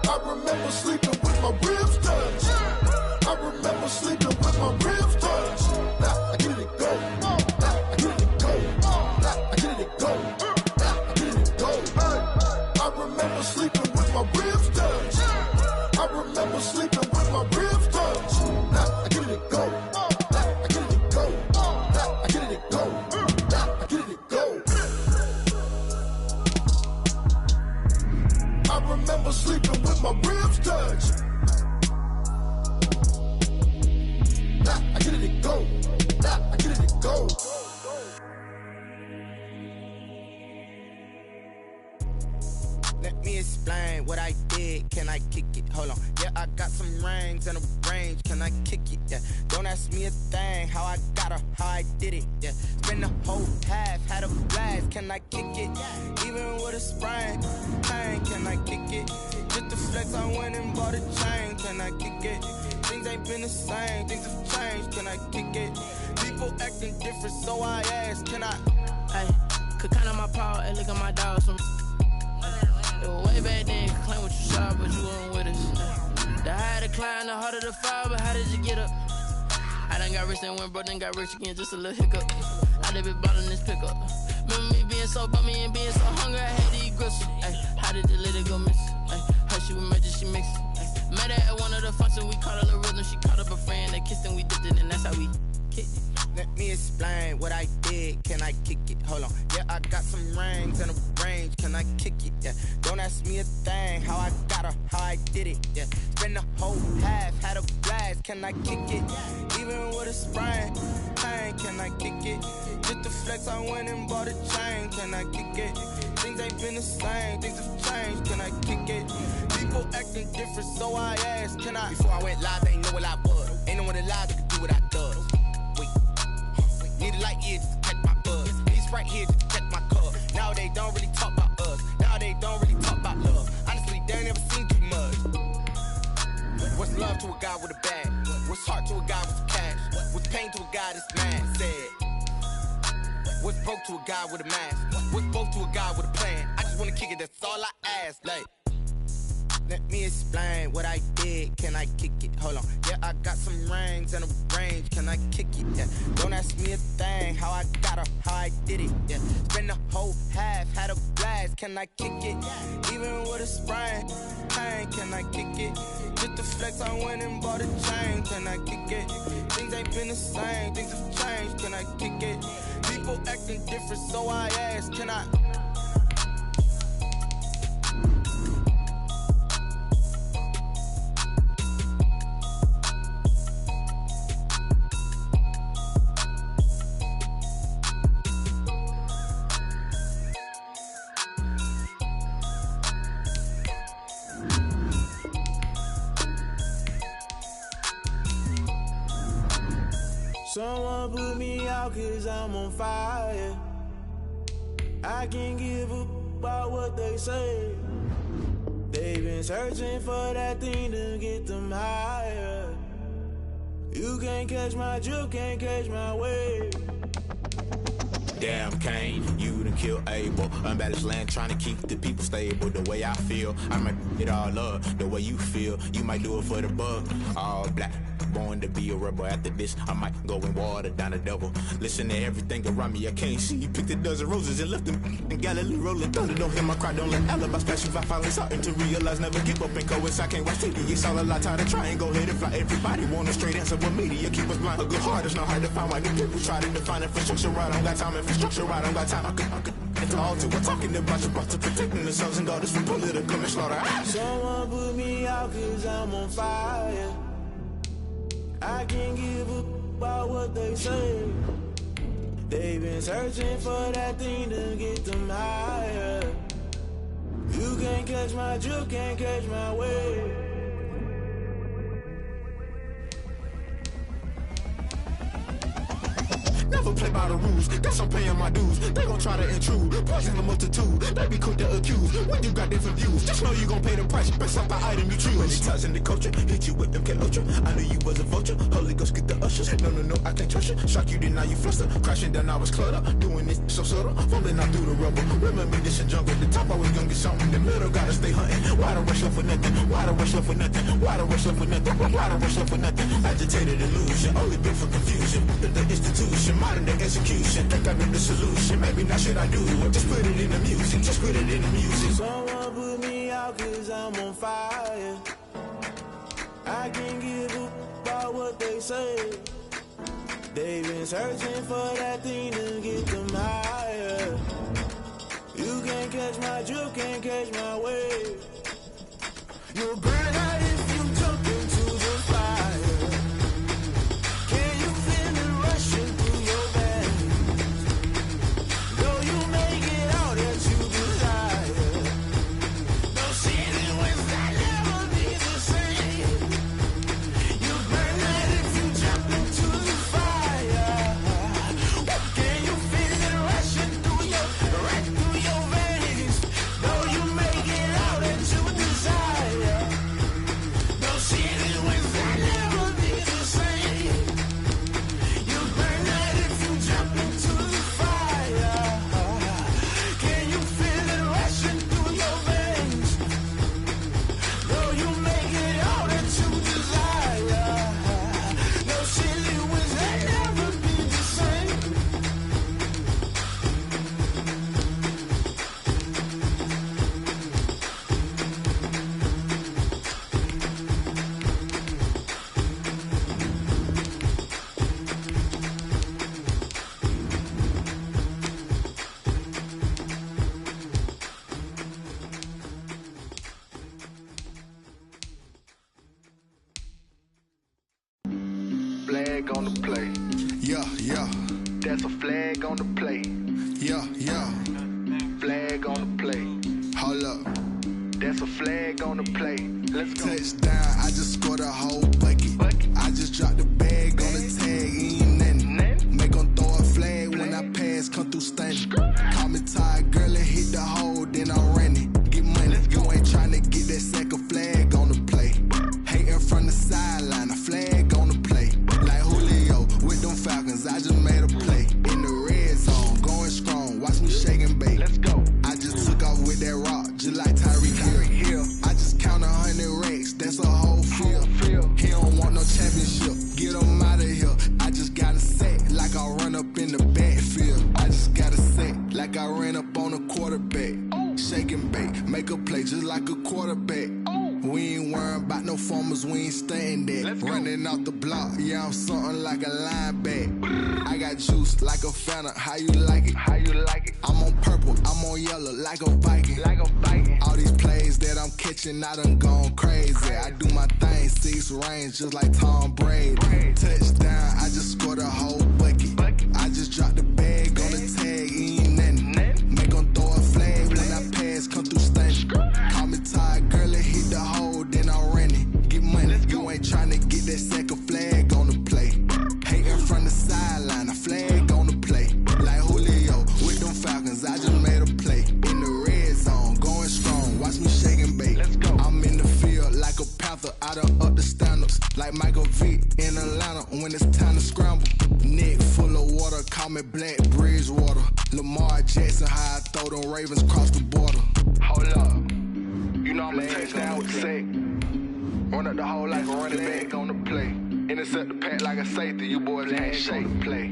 I remember sleeping with my ribs touched. I remember sleeping with my ribs touched. Now I get it and go. Now I get it and go. Now I get it and go. I remember sleeping with my ribs touched. I remember sleeping with my ribs touched. Now I get it and go. Now I get it and go. Now I get it and go. Now I get it and go. I remember sleeping with my ribs touched. Now I get it and go. Now I get it and go. Let me explain what I did. Can I kick it? Hold on. Yeah, I got some rings and a range. Can I kick it? Yeah. Don't ask me a thing. How I got her, how I did it. Yeah. Spend the whole half, had a blast. Can I kick it? Even with a sprain. Pain, can I kick it? Just the flex, I went and bought a chain. Can I kick it? Things ain't been the same. Things have changed. Can I kick it? People acting different, so I asked. Can I? Hey, could count on my power. Hey, look at my dogs. Way back then, you could claim what you saw, but you weren't with us. The higher the climb, the harder the fall, but how did you get up? I done got rich, then went broke, then got rich again, just a little hiccup. I done been ballin' this pickup. Remember me being so bummy and being so hungry, I had to eat gristle. Ay, how did the lady go miss? Ay, her she was magic, she mixed. Met her at one of the functions, we caught a little rhythm, she caught up a friend, they kissed and we dipped it, and that's how we kicked it. Let me explain what I did. Can I kick it? Hold on. Yeah, I got some rings and a range. Can I kick it? Yeah. Don't ask me a thing. How I got her, how I did it. Yeah. Spend the whole half, had a blast. Can I kick it? Even with a sprain. Pain, can I kick it? Just the flex, I went and bought a chain. Can I kick it? Things ain't been the same. Things have changed. Can I kick it? People acting different, so I asked. Can I? Before I went live, they ain't know what I was. Ain't no one alive that could do what I does. Need a light here just to catch my buzz. Need Sprite here just to catch my cup. Now they don't really talk about us. Now they don't really talk about love. Honestly, they ain't never seen too much. What's love to a guy with a bag? What's heart to a guy with cash? What's pain to a guy that's mad? Said. What's broke to a guy with a mask? What's both to a guy with a plan? I just wanna kick it, that's all I ask. Like, let me explain what I did. Can I kick it? Hold on. Yeah, I got some rings and a range. Can I kick it? Yeah. Don't ask me a thing. How I got her, how I did it. Yeah. Spend the whole half, had a blast. Can I kick it? Even with a sprain. Pain, can I kick it? Just the flex, I went and bought a chain. Can I kick it? Things ain't been the same. Things have changed. Can I kick it? People acting different, so I asked. Can I? Someone put me out cause I'm on fire. I can't give up about what they say. They've been searching for that thing to get them higher. You can't catch my drift, can't catch my wave. damn Cain. You done killed Abel. Unbalanced land trying to keep the people stable. The way I feel, I might it all up. The way you feel, you might do it for the buck. All black, born to be a rebel. After this, I might go and water down the devil. Listen to everything around me, I can't see. You picked a dozen roses and left them in Galilee rolling thunder. Don't hear my cry, don't let alibis pass you. If I finally starting to realize, never give up and coincide. I can't watch TV, it's all a lot. Tired of trying, go ahead and fly. Everybody want a straight answer, but media keep us blind. A good heart is not hard to find. Why do people try to define infrastructure right? I don't got time, infrastructure right, I don't got time. I could it's all to we're talking about your brother, protecting the sons and daughters from political and slaughter. Someone put me out cause I'm on fire. I can't give up about what they say. They've been searching for that thing to get them higher. You can't catch my drift, can't catch my wave. Never play by the rules, guess I'm paying my dues. They gon' try to intrude, poison the multitude. They be quick to accuse, when you got different views. Just know you gon' pay the price, based off the item you choose. Many times in the culture, hit you with them Ultra. I knew you was a vulture, Holy Ghost get the ushers. No, I can't trust you. Shock you, then now you fluster. Crashing down, I was cluttered. Doing this so subtle, falling out through the rubble. Remember this a jungle, the top I was gonna get something. The middle gotta stay hunting. Why the rush left for nothing? Why the rush left for nothing? Why the rush left for nothing? Why the rush left for nothing? Agitated illusion, only built for confusion. The institution, modern day execution. Think I know the solution. Maybe not should I do it? Just put it in the music. Just put it in the music. Someone put me out cause I'm on fire. I can't give up about what they say. They've been searching for that thing to get them higher. You can't catch my drift, can't catch my wave. You'll burn out if you jump into the fire. Can you feel it rushing through your veins? Though you make it out that you desire. No city wins that never be the same. You burn out if you jump into the fire. Can you feel it rushing through your veins? Though you make it out that you desire. No city wins that never be the same. You burn out if you jump into the fire. Can you feel it rushing through your veins? Though you make it out that you desire. No city wins that never be the same. Flag on the play. Yeah. That's a flag on the play. Yeah. Flag on the play. Hold up. That's a flag on the play. Let's go. Touchdown, I just scored a whole bucket. I just dropped the bag on the tag, ain't nothing. Make 'em throw a flag when I pass, come through stunning. Call me tired, girl, and hit the hole, then I'm running. Get money, you ain't tryna get that second flag on the play. Hating from the sideline, a flag on the play. Like Julio with them Falcons, I just made a play. In the red zone, going strong, watch me shake and bake. Let's go. I just took off with that rock, just like Tyreek Hill. I just count 100 racks, that's a whole field. He don't want no championship, get him out of here. I just gotta say, like I run up in the backfield. I just gotta say, like I ran up on a quarterback. Shake and bake, make a play just like a quarterback. We ain't worrying about no formers, we ain't staying there. Running out the block, yeah, I'm something like a linebacker. I got juice like a Fanta, how you like it? How you like it? I'm on purple, I'm on yellow, like a Viking. Like a Viking. All these plays that I'm catching, I done gone crazy. I do my thing, 6 range, just like Tom Brady. Touchdown, I just scored a whole bucket. I just dropped the bag on the tag, ain't nothing. Make 'em throw a flag when I pass, come through stunning. Call me tired, girl, and hit the hole, then I'm running. Get money, you ain't tryna get that second flag on the play. Hating from the sideline, a flag on the play. Like Julio with them Falcons, I just made a play. In the red zone, going strong, watch me shake and bake. I'm in the field like a Panther, I done up the stand-ups. Like Michael Vick in Atlanta when it's time to scramble. Neck full of water, call me Black Bridgewater. Lamar Jackson, how I throw them Ravens across the border. Hold up. You know I'm a touchdown with the sack. Run up the hole like a running back on the play. Intercept the pack like a safety. You boys ain't shake play.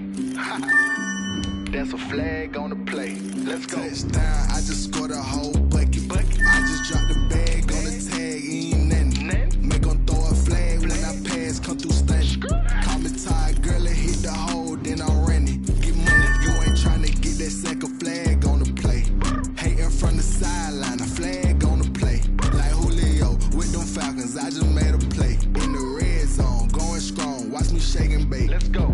That's a flag on the play. Let's go. Touchdown, I just scored a whole bucket. I just dropped the bag on the tag, ain't nothing. Make them throw a flag when I pass, come through stunning. Call me tired, girl, and hit the hole, then I'm running. Get money, you ain't trying to get that second flag on the play. Hating from the sideline, a flag on the play. Like Julio with them Falcons, I just made a play. In the red zone, going strong, watch me shake and bake. Let's go.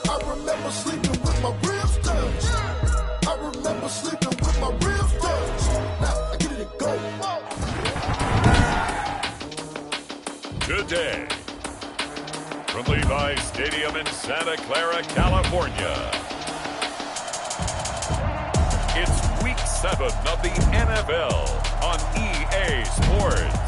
I remember sleeping with my ribs touched. I remember sleeping with my ribs touched. Now I get it to go. Today, from Levi's Stadium in Santa Clara, California, it's Week 7 of the NFL on EA Sports.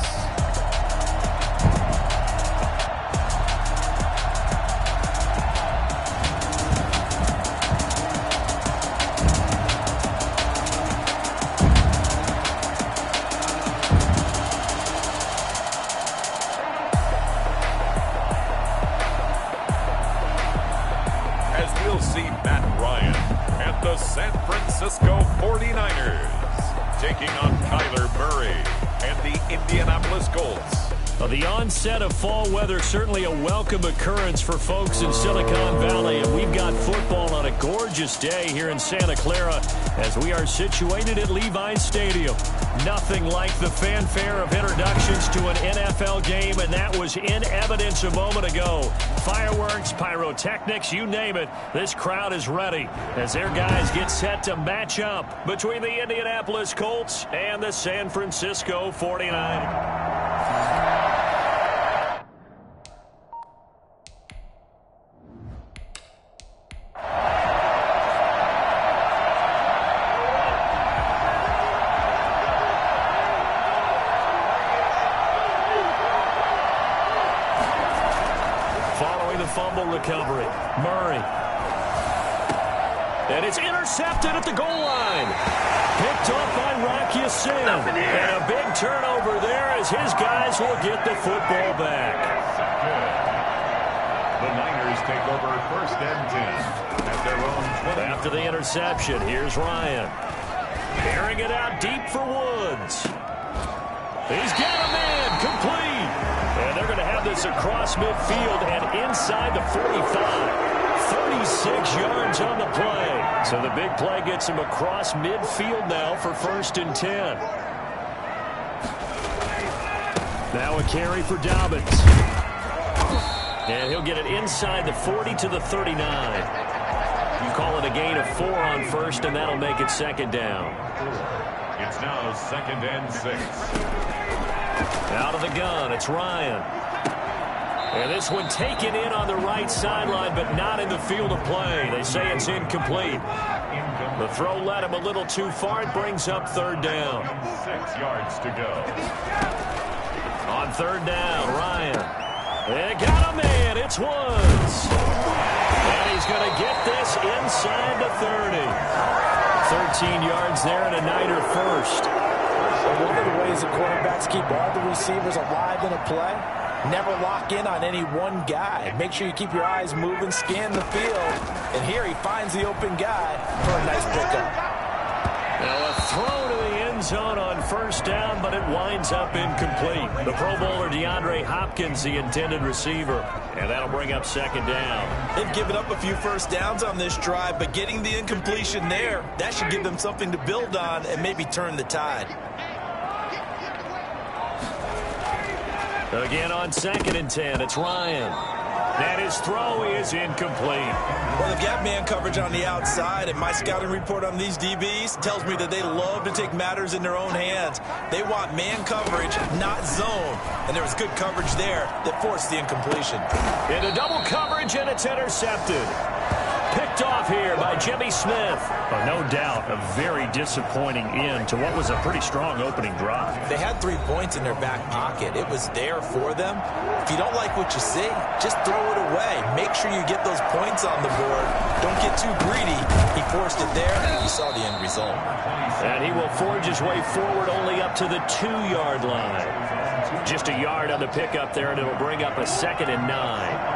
San Francisco 49ers taking on Kyler Murray and the Indianapolis Colts. Well, the onset of fall weather certainly a welcome occurrence for folks in Silicon Valley, and we've got football on a gorgeous day here in Santa Clara as we are situated at Levi's Stadium. Nothing like the fanfare of introductions to an NFL game, and that was in evidence a moment ago. Fireworks, pyrotechnics, you name it, this crowd is ready as their guys get set to match up between the Indianapolis Colts and the San Francisco 49ers. Fumble recovery. Murray. And it's intercepted at the goal line. Picked off by Rock Ya-Sin. And a big turnover there as his guys will get the football back. The Niners take over 1st and 10 at their own 20. After the interception, here's Ryan. Airing it out deep for Woods. He's got a man complete. And they're going to have this across midfield and inside the 45. 36 yards on the play. So the big play gets him across midfield now for 1st and 10. Now a carry for Dobbins. And he'll get it inside the 40 to the 39. You call it a gain of 4 on 1st, and that'll make it 2nd down. It's now 2nd and 6. Out of the gun, it's Ryan. And this one taken in on the right sideline, but not in the field of play. They say it's incomplete. The throw led him a little too far. It brings up 3rd down. 6 yards to go. On 3rd down, Ryan. They got a man. It's Woods. And he's going to get this inside the 30. 13 yards there and a Niner first. One of the ways that quarterbacks keep all the receivers alive in a play, never lock in on any one guy. Make sure you keep your eyes moving, scan the field. And here he finds the open guy for a nice pickup. Now a throw to the end zone on 1st down, but it winds up incomplete. The Pro Bowler DeAndre Hopkins, the intended receiver. And that'll bring up 2nd down. They've given up a few 1st downs on this drive, but getting the incompletion there, that should give them something to build on and maybe turn the tide. Again on 2nd and 10, it's Ryan. And his throw is incomplete. Well, they've got man coverage on the outside, and my scouting report on these DBs tells me that they love to take matters in their own hands. They want man coverage, not zone. And there was good coverage there that forced the incompletion. Into double coverage, and it's intercepted. picked off here by Jimmy Smith. Oh, no doubt a very disappointing end to what was a pretty strong opening drive. They had 3 points in their back pocket. It was there for them. If you don't like what you see, just throw it away. Make sure you get those points on the board. Don't get too greedy. He forced it there, and you saw the end result. And he will forge his way forward only up to the 2-yard line. Just a yard on the pickup there, and it'll bring up a 2nd and 9.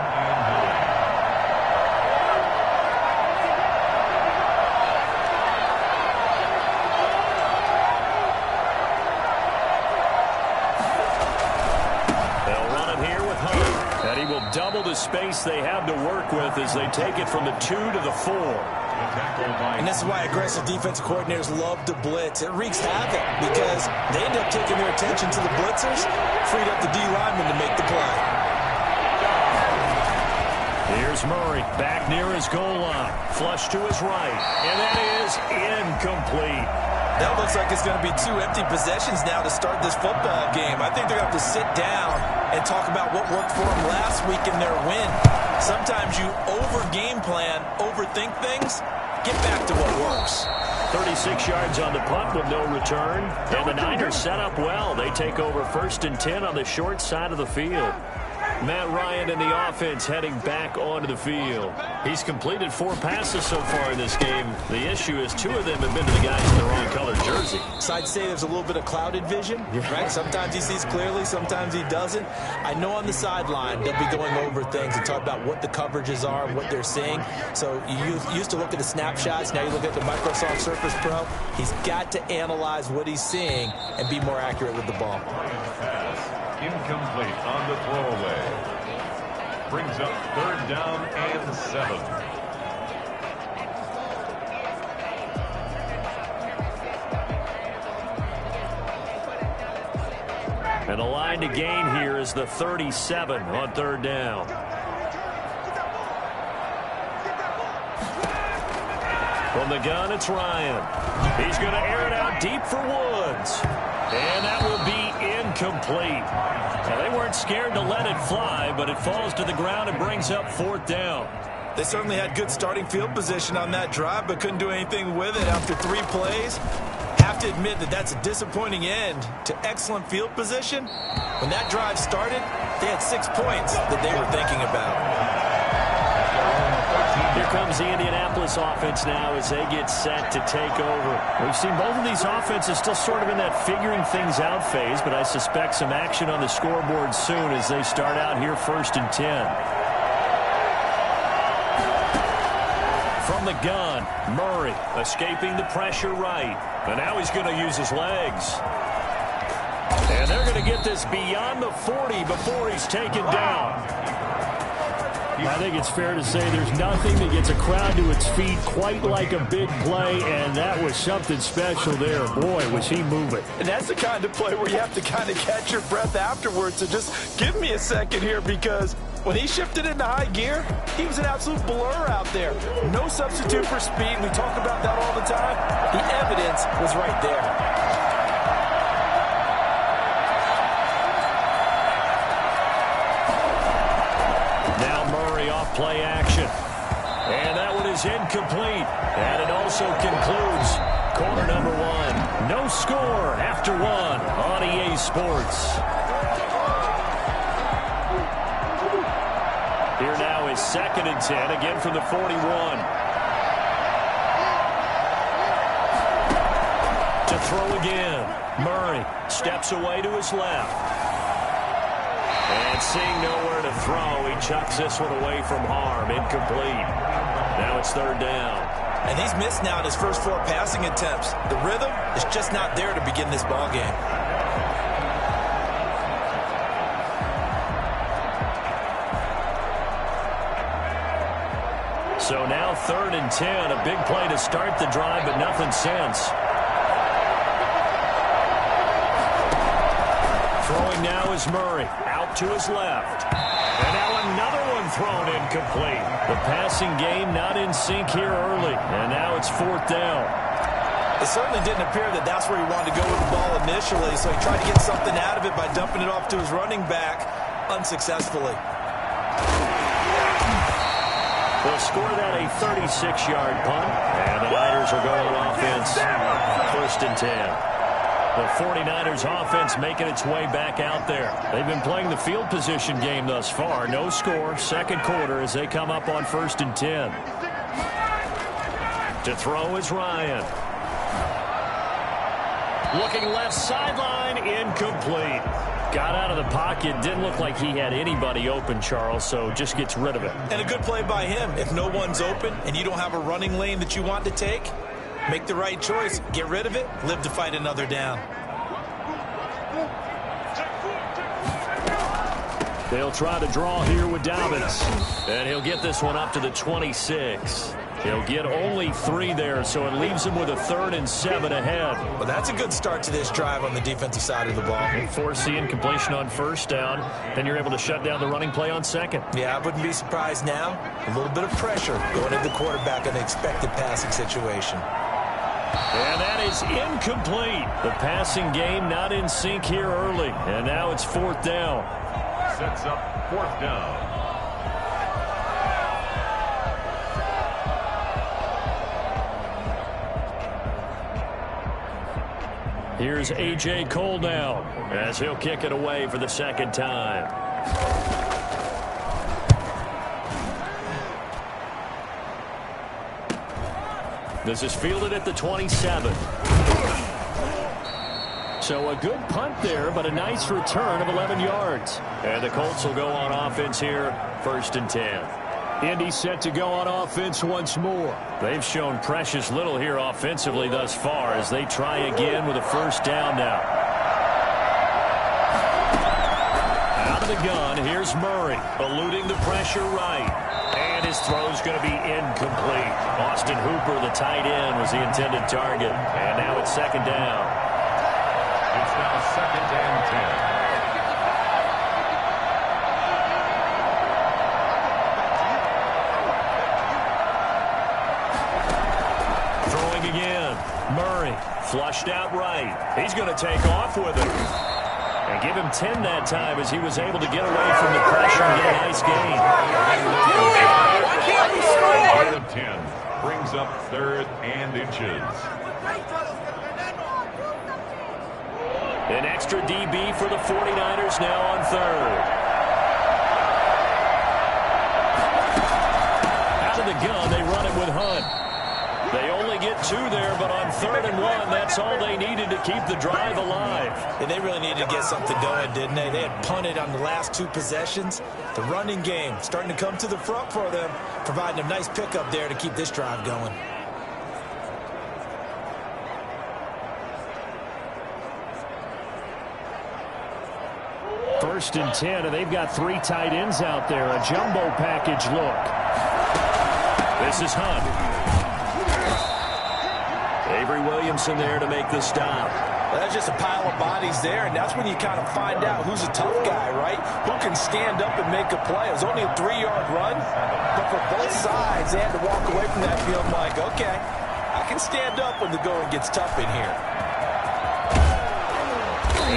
Double the space they have to work with as they take it from the 2 to the 4. And this is why aggressive defensive coordinators love to blitz. It wreaks havoc because they end up taking their attention to the blitzers, freed up the D lineman to make the play. Here's Murray back near his goal line. Flush to his right. And that is incomplete. That looks like it's going to be 2 empty possessions now to start this football game. I think they're going to have to sit down and talk about what worked for them last week in their win. Sometimes you over-game plan, overthink things. Get back to what works. 36 yards on the punt with no return. And the Niners set up well. They take over 1st and 10 on the short side of the field. Matt Ryan and the offense heading back onto the field. He's completed 4 passes so far in this game. The issue is 2 of them have been to the guys in the wrong color jersey. So I'd say there's a little bit of clouded vision, right? Sometimes he sees clearly, sometimes he doesn't. I know on the sideline they'll be going over things and talk about what the coverages are and what they're seeing. So you used to look at the snapshots. Now you look at the Microsoft Surface Pro. He's got to analyze what he's seeing and be more accurate with the ball. Incomplete on the throwaway. Brings up 3rd down and 7. And the line to gain here is the 37 on 3rd down. From the gun, it's Ryan. He's going to air it out deep for Woods. And that will be incomplete. Now, they weren't scared to let it fly, but it falls to the ground and brings up 4th down. They certainly had good starting field position on that drive, but couldn't do anything with it after 3 plays. Have to admit that that's a disappointing end to excellent field position. When that drive started, they had 6 points that they were thinking about. Here comes the Indianapolis offense now as they get set to take over. We've seen both of these offenses still sort of in that figuring things out phase, but I suspect some action on the scoreboard soon as they start out here 1st and 10. From the gun, Murray escaping the pressure right. And now he's going to use his legs. And they're going to get this beyond the 40 before he's taken down. I think it's fair to say there's nothing that gets a crowd to its feet quite like a big play, and that was something special there. Boy, was he moving. And that's the kind of play where you have to kind of catch your breath afterwards. So just give me a second here, because when he shifted into high gear, he was an absolute blur out there. No substitute for speed. We talk about that all the time. The evidence was right there. Play action. And that one is incomplete. And it also concludes quarter number 1. No score after 1 on EA Sports. Here now is 2nd and 10, again from the 41. To throw again. Murray steps away to his left. And seeing nowhere to throw, he chucks this one away from harm. Incomplete. Now it's 3rd down. And he's missed now in his first 4 passing attempts. The rhythm is just not there to begin this ball game. So now 3rd and 10. A big play to start the drive, but nothing since. Throwing now is Murray. Out to his left. And now another one thrown incomplete. The passing game not in sync here early. And now it's 4th down. It certainly didn't appear that that's where he wanted to go with the ball initially, so he tried to get something out of it by dumping it off to his running back unsuccessfully. Will score that a 36-yard punt. And the Niners are going on offense. 1st and 10. The 49ers offense making its way back out there. They've been playing the field position game thus far. No score. 2nd quarter as they come up on 1st and 10. To throw is Ryan. Looking left sideline, incomplete. Got out of the pocket. Didn't look like he had anybody open, Charles, so just gets rid of it. And a good play by him. If no one's open and you don't have a running lane that you want to take, make the right choice. Get rid of it. Live to fight another down. They'll try to draw here with Dobbins. And he'll get this one up to the 26. He'll get only 3 there, so it leaves him with a 3rd and 7 ahead. Well, that's a good start to this drive on the defensive side of the ball. And force the incompletion on 1st down. Then you're able to shut down the running play on 2nd. Yeah, I wouldn't be surprised now. A little bit of pressure going into the quarterback in an expected passing situation. And that is incomplete. The passing game not in sync here early. And now it's 4th down. Sets up 4th down. Here's A.J. Cole now as he'll kick it away for the 2nd time. This is fielded at the 27. So a good punt there, but a nice return of 11 yards. And the Colts will go on offense here, 1st and 10. Indy set to go on offense once more. They've shown precious little here offensively thus far as they try again with a 1st down now. Out of the gun, here's Murray, eluding the pressure right. And his throw's going to be incomplete. Austin Hooper, the tight end, was the intended target. And now it's 2nd down. It's now 2nd and 10. Again, Murray flushed out right. He's going to take off with it. And give him 10 that time as he was able to get away from the pressure and get a nice gain. 3rd and 10 brings up 3rd and inches. An extra DB for the 49ers now on 3rd. Out of the gun, they run it with Hunt. They only get 2 there, but on 3rd and 1, that's all they needed to keep the drive alive. And they really needed to get something going, didn't they? They had punted on the last 2 possessions. The running game starting to come to the front for them, providing a nice pickup there to keep this drive going. First and 10, and they've got 3 tight ends out there. A jumbo package look. This is Hunt. Avery Williamson there to make the stop. Well, that's just a pile of bodies there, and that's when you kind of find out who's a tough guy, right? Who can stand up and make a play. It was only a 3-yard run, but for both sides, they had to walk away from that field like, okay, I can stand up when the going gets tough in here.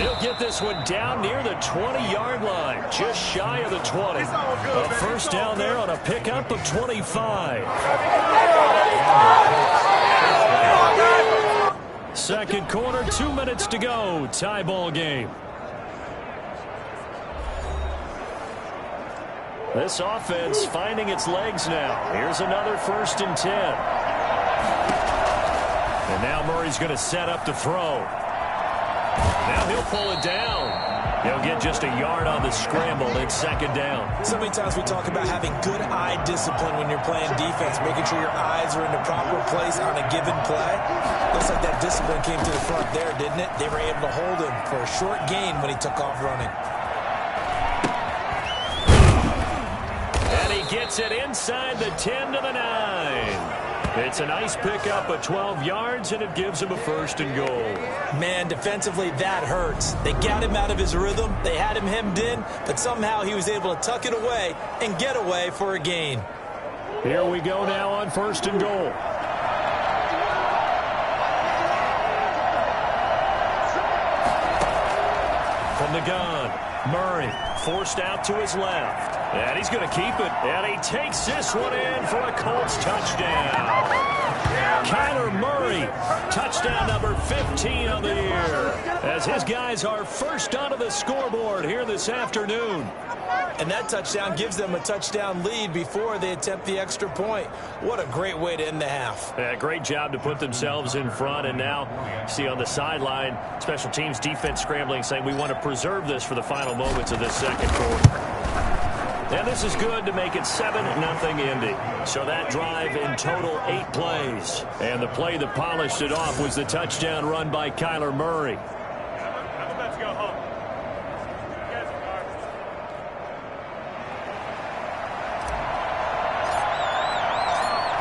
He'll get this one down near the 20-yard line, just shy of the 20. A 1st down there on a pickup of 25. 2nd quarter, 2 minutes to go. Tie ball game. This offense finding its legs now. Here's another 1st and 10. And now Murray's going to set up to throw. Now he'll pull it down. He'll get just a yard on the scramble. It's 2nd down. So many times we talk about having good eye discipline when you're playing defense, making sure your eyes are in the proper place on a given play. Looks like that discipline came to the front there, didn't it? They were able to hold him for a short gain when he took off running. And he gets it inside the 10 to the 9. It's a nice pickup of 12 yards, and it gives him a 1st and goal. Man, defensively, that hurts. They got him out of his rhythm. They had him hemmed in, but somehow he was able to tuck it away and get away for a gain. Here we go now on 1st and goal. From the gun, Murray forced out to his left. And he's going to keep it. And he takes this one in for a Colts touchdown. Kyler Murray, touchdown number 15 on the year, as his guys are first onto the scoreboard here this afternoon. And that touchdown gives them a touchdown lead before they attempt the extra point. What a great way to end the half. Yeah, great job to put themselves in front. And now, see on the sideline, special teams defense scrambling, saying we want to preserve this for the final moments of this second quarter. And this is good to make it 7-0 Indy. So that drive in total 8 plays. And the play that polished it off was the touchdown run by Kyler Murray. Let's go home.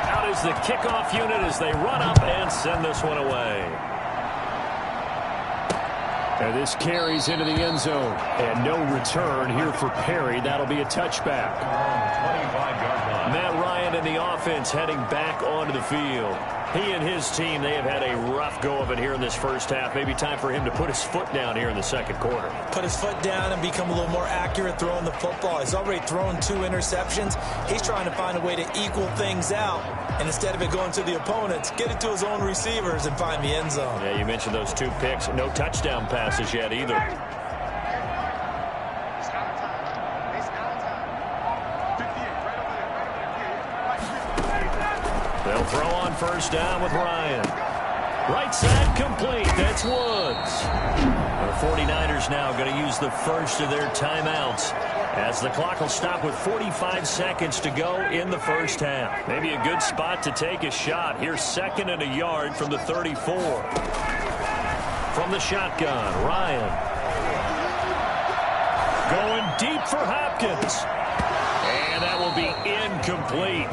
Out is the kickoff unit as they run up and send this one away. And this carries into the end zone. And no return here for Perry. That'll be a touchback. 25-yard line. Matt Ryan and the offense heading back onto the field. He and his team, they have had a rough go of it here in this first half. Maybe time for him to put his foot down here in the second quarter. Put his foot down and become a little more accurate throwing the football. He's already thrown 2 interceptions. He's trying to find a way to equal things out. And instead of it going to the opponents, get it to his own receivers and find the end zone. Yeah, you mentioned those 2 picks. No touchdown passes yet either. They'll throw on first down with Ryan. Right side complete. That's Woods. The 49ers now going to use the first of their timeouts, as the clock will stop with 45 seconds to go in the first half. Maybe a good spot to take a shot. Here's 2nd and a yard from the 34. From the shotgun, Ryan. Going deep for Hopkins. And that will be incomplete.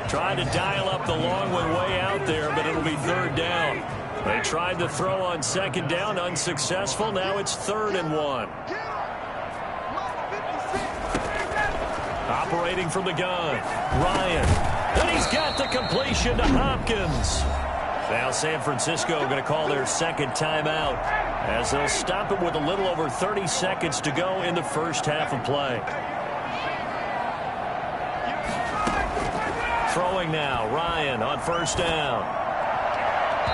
Trying to dial up the long one way out there, but it'll be 3rd down. They tried to throw on 2nd down, unsuccessful. Now it's 3rd and 1. Operating from the gun, Ryan. And he's got the completion to Hopkins. Now San Francisco going to call their 2nd timeout, as they'll stop it with a little over 30 seconds to go in the first half of play. Throwing now, Ryan on first down.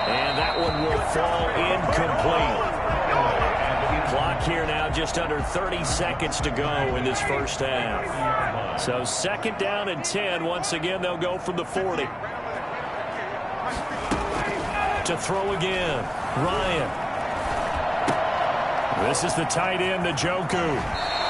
And that one will fall incomplete. Clock here now just under 30 seconds to go in this first half. So 2nd down and 10. Once again, they'll go from the 40. To throw again, Ryan. This is the tight end, Njoku.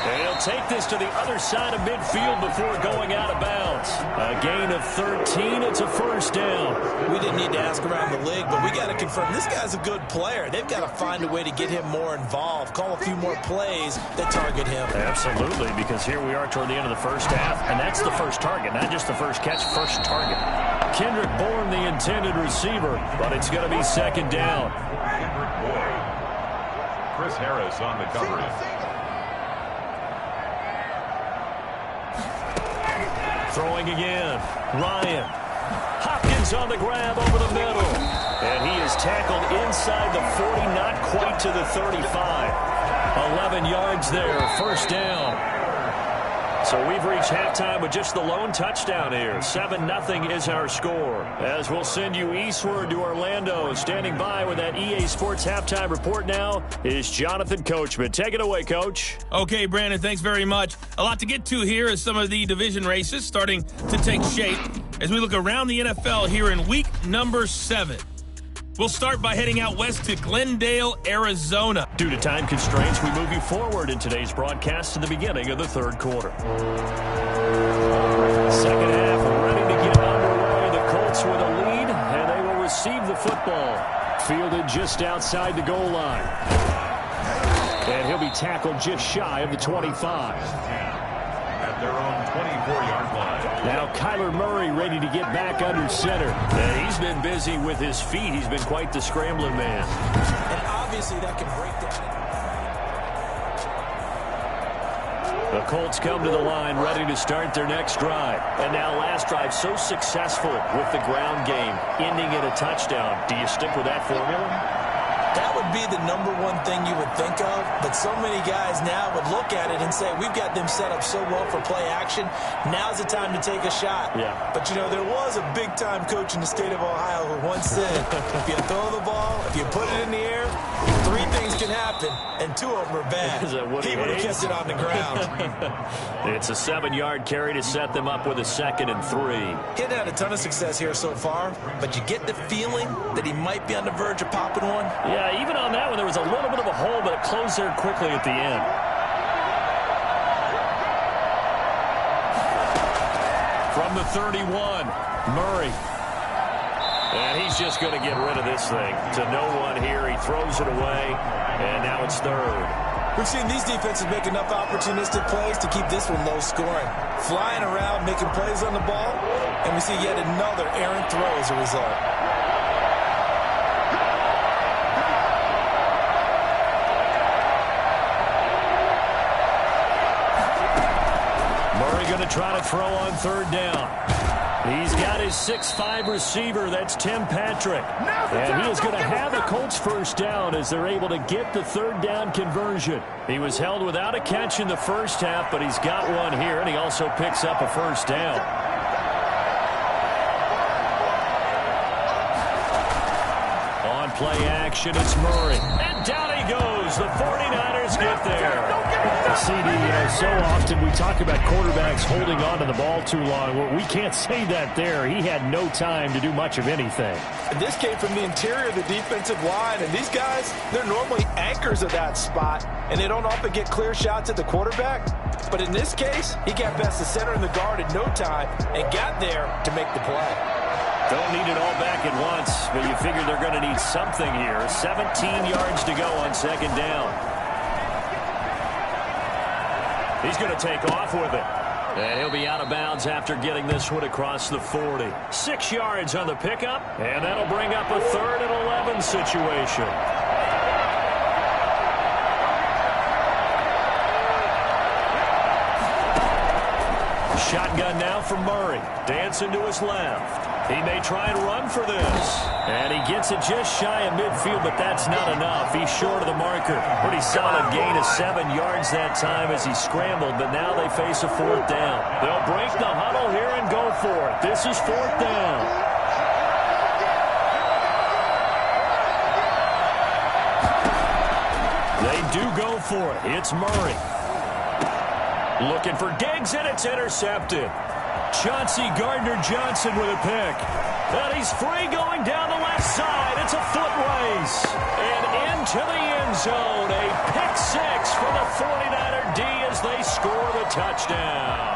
And he'll take this to the other side of midfield before going out of bounds. A gain of 13. It's a first down. We didn't need to ask around the league, but we got to confirm this guy's a good player. They've got to find a way to get him more involved, call a few more plays that target him. Absolutely, because here we are toward the end of the first half, and that's the first target, not just the first catch, first target. Kendrick Bourne, the intended receiver, but it's going to be 2nd down. Kendrick Bourne. Chris Harris on the coverage. Throwing again, Ryan. Hopkins on the grab over the middle. And he is tackled inside the 40, not quite to the 35. 11 yards there, first down. So we've reached halftime with just the lone touchdown here. 7-0 is our score. As we'll send you eastward to Orlando. Standing by with that EA Sports halftime report now is Jonathan Coachman. Take it away, Coach. Okay, Brandon, thanks very much. A lot to get to here as some of the division races starting to take shape as we look around the NFL here in week number 7. We'll start by heading out west to Glendale, Arizona. Due to time constraints, we move you forward in today's broadcast to the beginning of the 3rd quarter. 2nd half ready to get underway. The Colts with a lead, and they will receive the football. Fielded just outside the goal line. And he'll be tackled just shy of the 25. At their own 24-yard line. Now Kyler Murray ready to get back under center. And he's been busy with his feet. He's been quite the scrambling man. And obviously that can break down. The Colts come to the line ready to start their next drive. And now last drive so successful with the ground game, ending in a touchdown. Do you stick with that formula? That would be the number one thing you would think of, but so many guys now would look at it and say, we've got them set up so well for play action. Now's the time to take a shot. Yeah. But, you know, there was a big-time coach in the state of Ohio who once said, if you throw the ball, if you put it in the air, 3 things can happen, and 2 of them are bad. He would have kept it on the ground. It's a 7-yard carry to set them up with a 2nd and 3. He hadn't had a ton of success here so far, but you get the feeling that he might be on the verge of popping one. Yeah, even on that one, there was a little bit of a hole, but it closed there quickly at the end. From the 31, Murray. And he's just going to get rid of this thing. To no one here. He throws it away, and now it's 3rd. We've seen these defenses make enough opportunistic plays to keep this one low scoring. Flying around, making plays on the ball, and we see yet another errant throw as a result. Murray going to try to throw on 3rd down. He's got his 6'5" receiver. That's Tim Patrick. And he is going to have a Colts 1st down as they're able to get the 3rd down conversion. He was held without a catch in the first half, but he's got one here, and he also picks up a 1st down. On play action, it's Murray. And down he goes. The 49ers get there. CD, so often we talk about quarterbacks holding on to the ball too long. Well, we can't say that there. He had no time to do much of anything. And this came from the interior of the defensive line, and these guys, they're normally anchors of that spot, and they don't often get clear shots at the quarterback. But in this case, he got past the center and the guard in no time and got there to make the play. Don't need it all back at once, but you figure they're going to need something here. 17 yards to go on 2nd down. He's going to take off with it. And he'll be out of bounds after getting this one across the 40. 6 yards on the pickup, and that'll bring up a 3rd and 11 situation. Shotgun now from Murray. Dancing to his left. He may try and run for this. And he gets it just shy of midfield, but that's not enough. He's short of the marker. Pretty solid gain of 7 yards that time as he scrambled, but now they face a 4th down. They'll break the huddle here and go for it. This is 4th down. They do go for it. It's Murray. Looking for Diggs, and it's intercepted. Chauncey Gardner-Johnson with a pick. And he's free going down the left side. It's a foot race. And into the end zone. A pick 6 for the 49er D as they score the touchdown.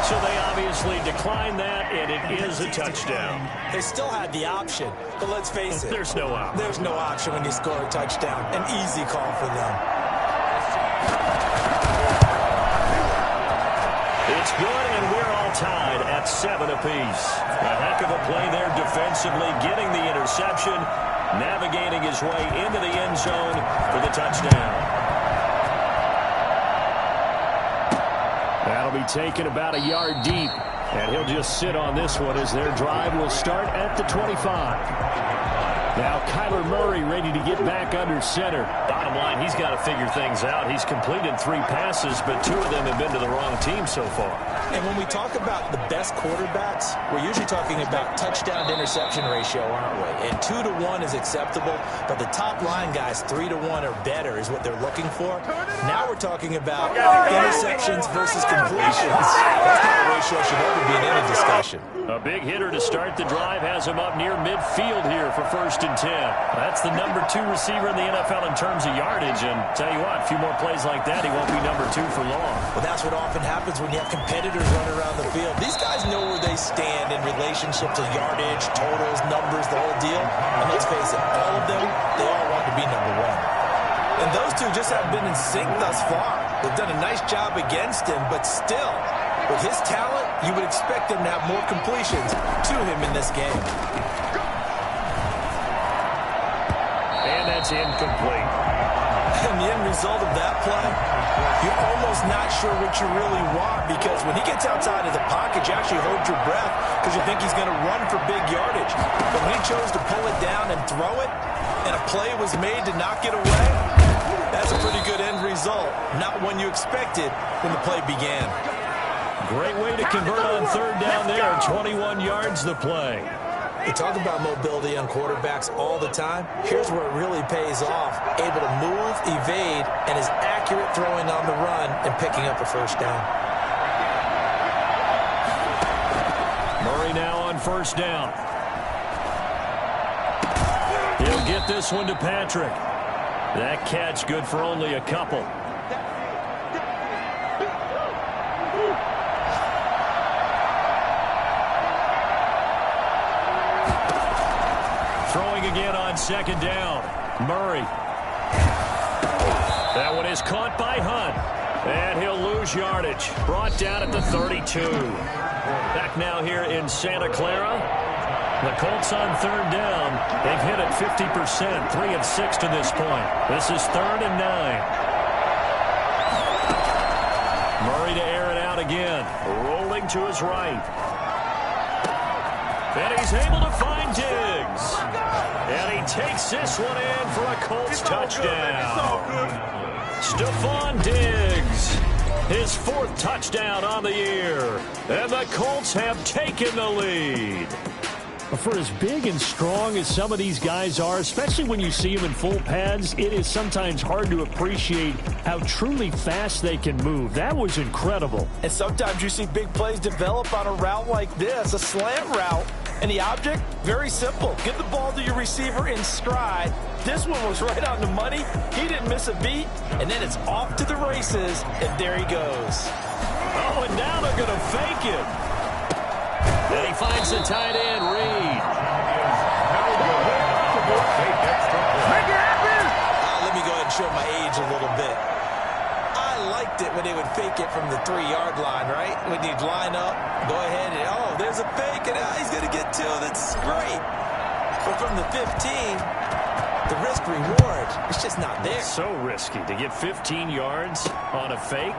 So they obviously declined that, and it is a touchdown. They still had the option, but let's face it. There's no option. There's no option when you score a touchdown. An easy call for them. It's good, and we're all tied at 7 apiece. A heck of a play there defensively, getting the interception, navigating his way into the end zone for the touchdown. That'll be taken about a yard deep, and he'll just sit on this one as their drive will start at the 25. Now Kyler Murray ready to get back under center. Bottom line, he's got to figure things out. He's completed 3 passes, but 2 of them have been to the wrong team so far. And when we talk about the best quarterbacks, we're usually talking about touchdown to interception ratio, aren't we? And 2 to 1 is acceptable, but the top line guys, 3 to 1 or better is what they're looking for. Now we're talking about interceptions versus completions. That's not a ratio should ever be in any discussion. A big hitter to start the drive has him up near midfield here for 1st and 10. That's the number 2 receiver in the NFL in terms of yardage, and tell you what, a few more plays like that, he won't be number 2 for long. Well, that's what often happens when you have competitors running around the field. These guys know where they stand in relationship to yardage, totals, numbers, the whole deal. And let's face it, all of them, they all want to be number 1. And those two just haven't been in sync thus far. They've done a nice job against him, but still, with his talent, you would expect him to have more completions to him in this game. And that's incomplete. And the end result of that play, you're almost not sure what you really want, because when he gets outside of the pocket, you actually hold your breath because you think he's going to run for big yardage. But when he chose to pull it down and throw it, and a play was made to knock it away, that's a pretty good end result. Not one you expected when the play began. Great way to convert on third down there. 21 yards the play. We talk about mobility on quarterbacks all the time. Here's where it really pays off. Able to move, evade, and is accurate throwing on the run and picking up a first down. Murray now on first down. He'll get this one to Patrick. That catch good for only a couple. Throwing again on second down. Murray. That one is caught by Hunt. And he'll lose yardage. Brought down at the 32. Back now here in Santa Clara. The Colts on third down. They've hit it 50%. 3 of 6 to this point. This is 3rd and 9. Murray to air it out again. Rolling to his right. And he's able to find Diggs. And he takes this one in for a Colts touchdown. Stephon Diggs, his 4th touchdown on the year. And the Colts have taken the lead. For as big and strong as some of these guys are, especially when you see them in full pads, it is sometimes hard to appreciate how truly fast they can move. That was incredible. And sometimes you see big plays develop on a route like this, a slant route. And the object, very simple. Get the ball to your receiver in stride. This one was right on the money. He didn't miss a beat. And then it's off to the races, and there he goes. Oh, and now they're going to fake it. And he finds the tight end, Reed. Let me go ahead and show my age a little bit. I liked it when they would fake it from the 3-yard line, right? When you'd line up, go ahead and, oh, there's a fake, and he's going to get 2. That's great. But from the 15, the risk-reward, it's just not there. So risky to get 15 yards on a fake.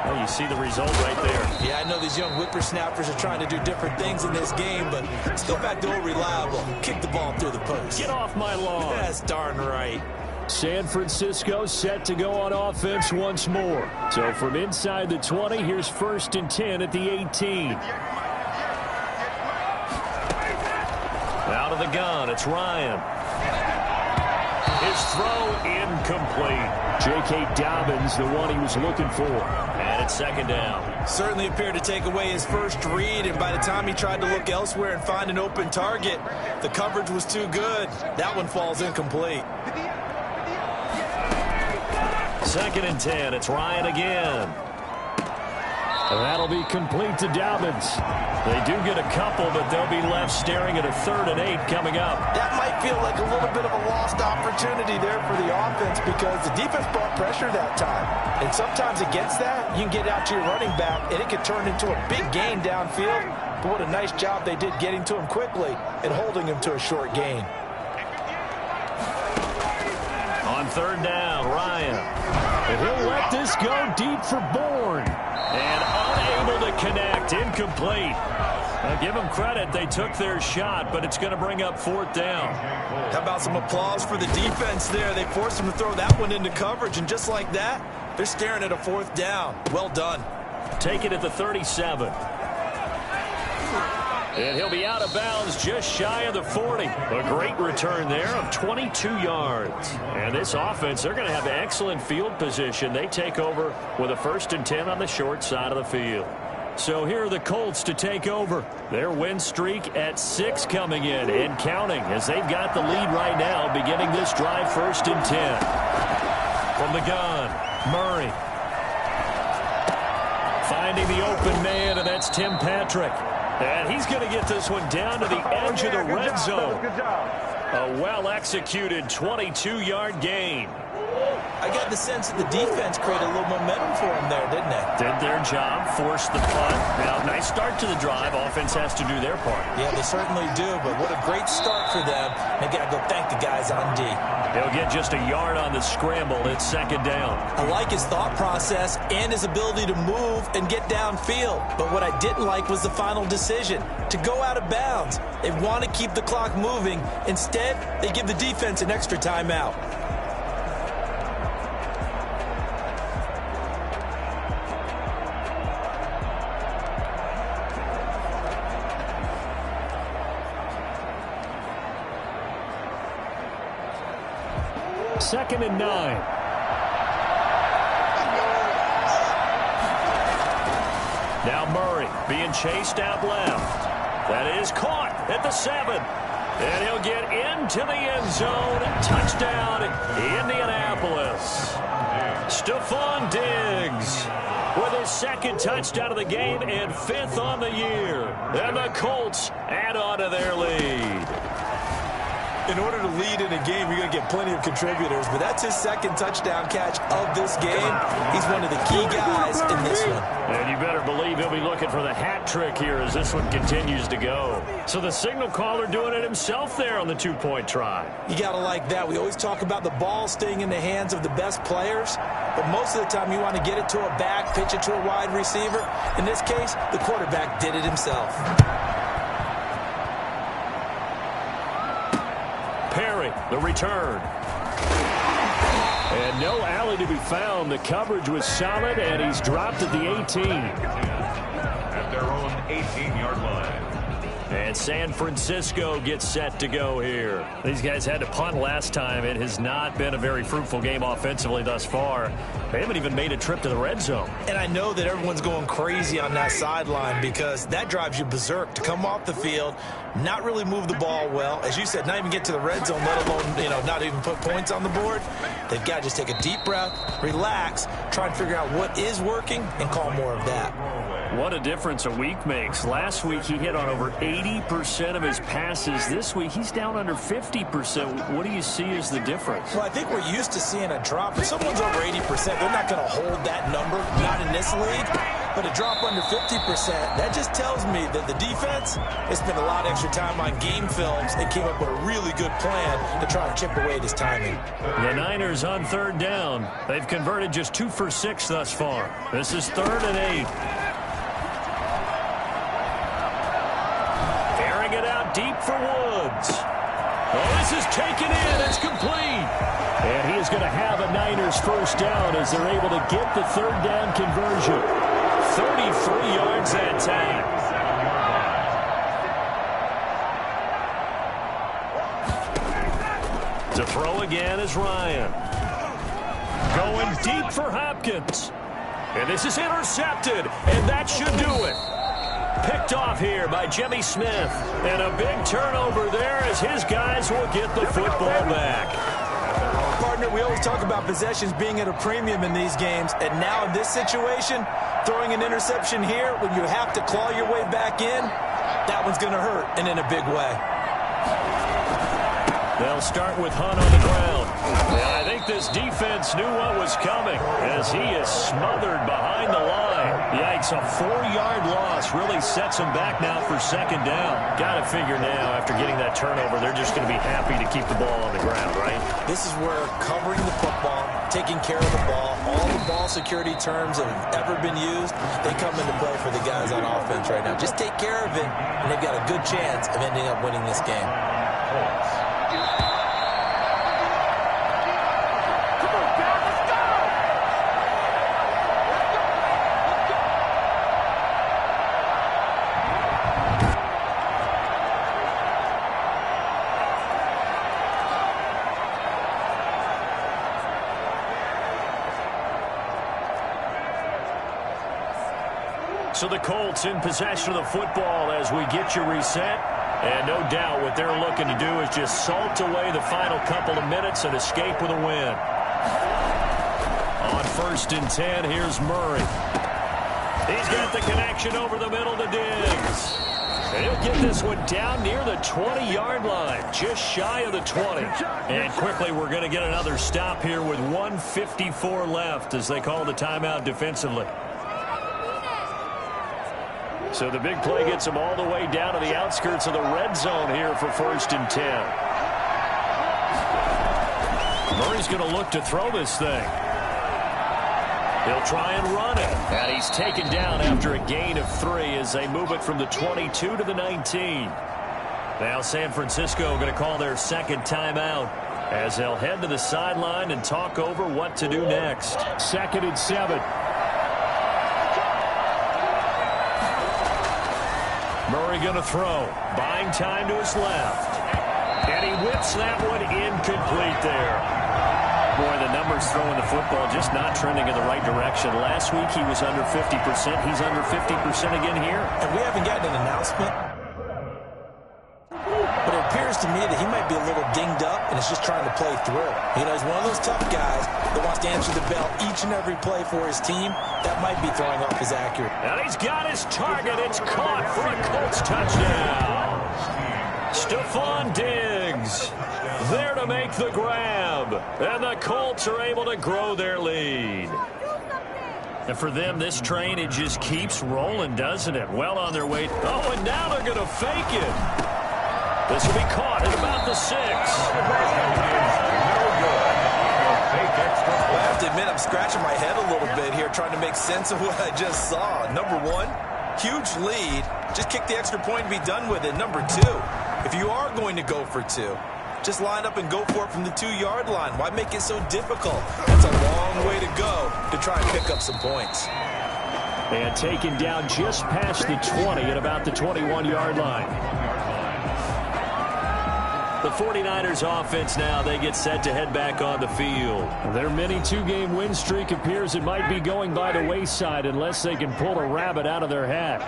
Oh, you see the result right there. Yeah, I know these young whippersnappers are trying to do different things in this game, but let's go back to old reliable. Kick the ball through the post. Get off my lawn. That's darn right. San Francisco set to go on offense once more. So from inside the 20, here's 1st and 10 at the 18. Out of the gun, it's Ryan. His throw incomplete. J.K. Dobbins, the one he was looking for. And it's 2nd down. Certainly appeared to take away his first read, and by the time he tried to look elsewhere and find an open target, the coverage was too good. That one falls incomplete. 2nd and 10. It's Ryan again. And that'll be complete to Dobbins. They do get a couple, but they'll be left staring at a 3rd and 8 coming up. That might feel like a little bit of a lost opportunity there for the offense, because the defense brought pressure that time. And sometimes against that, you can get out to your running back, and it can turn into a big gain downfield. But what a nice job they did getting to him quickly and holding him to a short gain. On 3rd down, Ryan. And he'll let this go deep for Bourne. And unable to connect. Incomplete. Now give them credit. They took their shot, but it's going to bring up 4th down. How about some applause for the defense there? They forced him to throw that one into coverage, and just like that, they're staring at a 4th down. Well done. Take it at the 37. And he'll be out of bounds just shy of the 40. A great return there of 22 yards. And this offense, they're going to have excellent field position. They take over with a 1st and 10 on the short side of the field. So here are the Colts to take over. Their win streak at 6 coming in and counting, as they've got the lead right now beginning this drive 1st and 10. From the gun, Murray. Finding the open man, and that's Tim Patrick. And he's going to get this one down to the edge of the red zone. A well-executed 22-yard gain. I got the sense that the defense created a little momentum for them there, didn't they? Did their job, forced the punt. Now, nice start to the drive. Offense has to do their part. Yeah, they certainly do, but what a great start for them. They got to go thank the guys on D. They'll get just a yard on the scramble. It's second down. I like his thought process and his ability to move and get downfield. But what I didn't like was the final decision, to go out of bounds. They want to keep the clock moving. Instead, they give the defense an extra timeout. Second and 9. Now Murray being chased out left. That is caught at the 7. And he'll get into the end zone. Touchdown, Indianapolis. Stephon Diggs with his second touchdown of the game and 5th on the year. And the Colts add on to their lead. In order to lead in a game, you're going to get plenty of contributors, but that's his second touchdown catch of this game. He's one of the key guys in this one. And you better believe he'll be looking for the hat trick here as this one continues to go. So the signal caller doing it himself there on the 2-point try. You got to like that. We always talk about the ball staying in the hands of the best players, but most of the time you want to get it to a back, pitch it to a wide receiver. In this case, the quarterback did it himself. Perry, the return. And no alley to be found. The coverage was solid, and he's dropped at the 18. At their own 18-yard line. And San Francisco gets set to go here. These guys had to punt last time. It has not been a very fruitful game offensively thus far. They haven't even made a trip to the red zone. And I know that everyone's going crazy on that sideline because that drives you berserk to come off the field, not really move the ball well. As you said, not even get to the red zone, let alone, not even put points on the board. They've got to just take a deep breath, relax, try and figure out what is working, and call more of that. What a difference a week makes. Last week, he hit on over 80% of his passes. This week, he's down under 50%. What do you see as the difference? Well, I think we're used to seeing a drop. If someone's over 80%, they're not going to hold that number, not in this league. But a drop under 50%, that just tells me that the defense has spent a lot of extra time on game films and came up with a really good plan to try to chip away at his timing. The Niners on third down. They've converted just 2 for 6 thus far. This is 3rd and 8. Airing it out deep for Woods. Oh, this is taken in. It's complete. And he is going to have a Niners first down as they're able to get the 3rd down conversion. 33 yards that time. To throw again is Ryan. Going deep for Hopkins. And this is intercepted, and that should do it. Picked off here by Jimmy Smith. And a big turnover there as his guys will get the football back. Partner, we always talk about possessions being at a premium in these games, and now in this situation, throwing an interception here when you have to claw your way back in, that one's going to hurt, and in a big way. They'll start with Hunt on the ground. And I think this defense knew what was coming as he is smothered behind the line. Yikes, a 4-yard loss really sets him back now for 2nd down. Got to figure now, after getting that turnover, they're just going to be happy to keep the ball on the ground, right? This is where covering the football, taking care of the ball, all the ball security terms that have ever been used, they come into play for the guys on offense right now. Just take care of it, and they've got a good chance of ending up winning this game. So the Colts in possession of the football as we get you reset. And no doubt what they're looking to do is just salt away the final couple of minutes and escape with a win. On 1st and 10, here's Murray. He's got the connection over the middle to Diggs. And he'll get this one down near the 20-yard line, just shy of the 20. And quickly, we're going to get another stop here with 1:54 left as they call the timeout defensively. So the big play gets them all the way down to the outskirts of the red zone here for 1st and 10. Murray's going to look to throw this thing. He'll try and run it. And he's taken down after a gain of 3 as they move it from the 22 to the 19. Now San Francisco going to call their second timeout as they'll head to the sideline and talk over what to do next. 2nd and 7. Murray going to throw. Buying time to his left. And he whips that one incomplete there. Boy, the numbers throwing the football just not trending in the right direction. Last week he was under 50%. He's under 50% again here. And we haven't gotten an announcement. But it appears to me that he might be a little dinged up and is just trying to play through. You know, he's one of those tough guys that wants to answer the bell each and every play for his team. That might be throwing off his accuracy. And he's got his target. It's caught for a Colts touchdown. Stephon Diggs there to make the grab. And the Colts are able to grow their lead. And for them, this train, it just keeps rolling, doesn't it? Well on their way. Oh, and now they're going to fake it. This will be caught at about the 6. Well, I have to admit, I'm scratching my head a little bit here trying to make sense of what I just saw. Number 1, huge lead. Just kick the extra point and be done with it. Number 2, if you are going to go for 2, just line up and go for it from the 2-yard line. Why make it so difficult? That's a long way to go to try and pick up some points. And taken down just past the 20 at about the 21-yard line. The 49ers offense now, they get set to head back on the field. Their mini 2-game win streak appears it might be going by the wayside unless they can pull a rabbit out of their hat.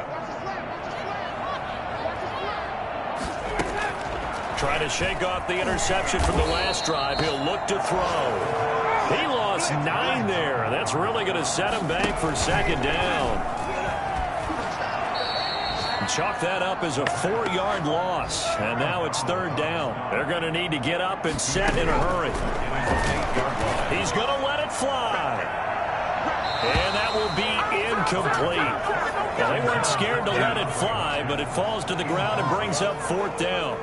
Trying to shake off the interception from the last drive. He'll look to throw. He lost 9 there. That's really going to set him back for 2nd down. Chalk that up as a 4-yard loss. And now it's 3rd down. They're going to need to get up and set in a hurry. He's going to let it fly. And that will be incomplete. Well, they weren't scared to let it fly, but it falls to the ground and brings up 4th down.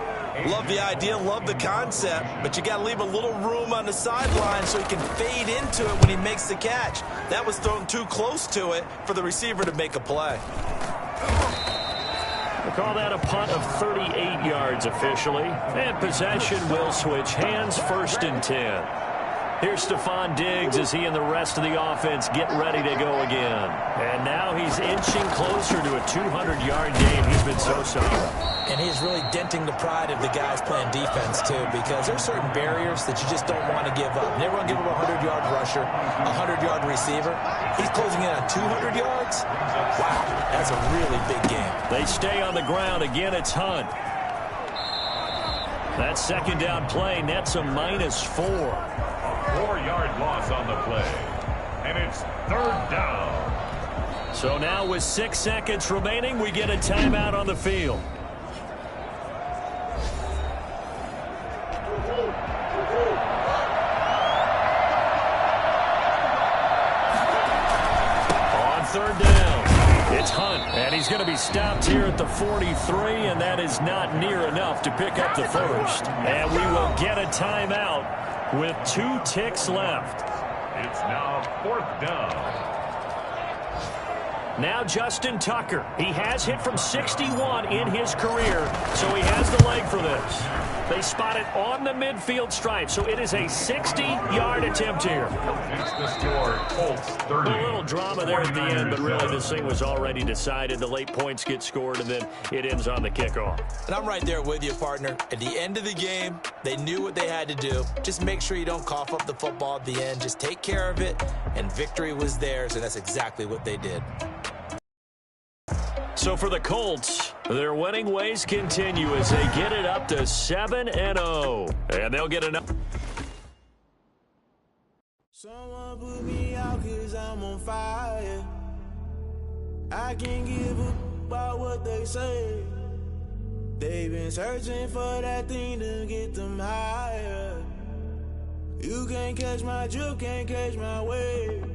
Love the idea, love the concept, but you got to leave a little room on the sideline so he can fade into it when he makes the catch. That was thrown too close to it for the receiver to make a play. We'll call that a punt of 38 yards officially. And possession will switch hands, 1st and 10. Here's Stephon Diggs as he and the rest of the offense get ready to go again. And now he's inching closer to a 200-yard game. He's been so solid. And he's really denting the pride of the guys playing defense, too, because there's certain barriers that you just don't want to give up. Never want to give up a 100-yard rusher, a 100-yard receiver. He's closing in on 200 yards. Wow, that's a really big game. They stay on the ground. Again, it's Hunt. That 2nd down play nets a -4. 4-yard loss on the play. And it's 3rd down. So now with 6 seconds remaining, we get a timeout on the field. On 3rd down, it's Hunt. And he's going to be stopped here at the 43, and that is not near enough to pick up the 1st. And we will get a timeout with 2 ticks left. It's now 4th down. Now Justin Tucker. He has hit from 61 in his career, so he has the leg for this. They spot it on the midfield stripe, so it is a 60-yard attempt here. It's the score, Colts 30. A little drama there at the end, but really this thing was already decided. The late points get scored, and then it ends on the kickoff. And I'm right there with you, partner. At the end of the game, they knew what they had to do. Just make sure you don't cough up the football at the end. Just take care of it, and victory was theirs, and that's exactly what they did. So for the Colts, their winning ways continue as they get it up to 7-0. And they'll get enough. Someone put me out 'cause I'm on fire. I can't give up about what they say. They've been searching for that thing to get them higher. You can't catch my drift, can't catch my wave.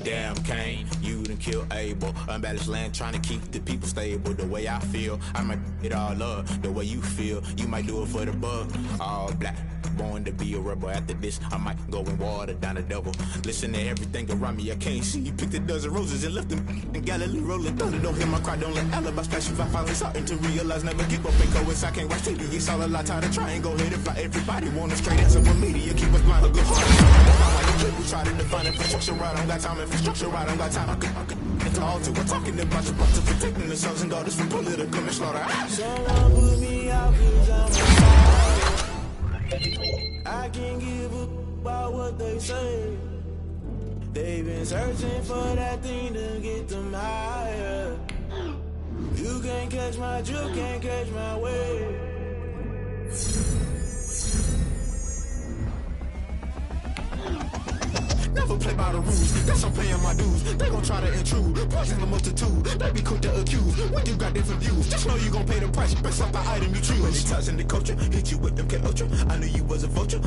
Damn, Kane, you done killed Abel. Unbalanced land, trying to keep the people stable. The way I feel, I might it all up. The way you feel, you might do it for the buck. All black, born to be a rebel. After this, I might go and water down the devil. Listen to everything around me, I can't see. You picked a dozen roses and left them in Galilee rolling thunder. Don't hear my cry, don't let alibis pass you. I finally starting to realize, never give up and coincide. I can't watch TV, it's all a lot. Tired of trying, go ahead and fly. Everybody want a straight answer with media. Keep us blind, a good heart. We try to define infrastructure right, I don't got time. Infrastructure right, I don't got time. I could it's all to. We're talking about your to protecting the sons and daughters from political and slaughter. Someone put me out 'cause I'm on fire. I can't give up about what they say. They've been searching for that thing to get them higher. You can't catch my drift, can't catch my wave. Never play by the rules, that's I'm paying my dues. They gon' try to intrude, poison the multitude. They be quick to accuse, when you got different views. Just know you gon' pay the price, based off the item you choose. Many times in the culture, hit you with them K Ultra. I knew you was a vulture.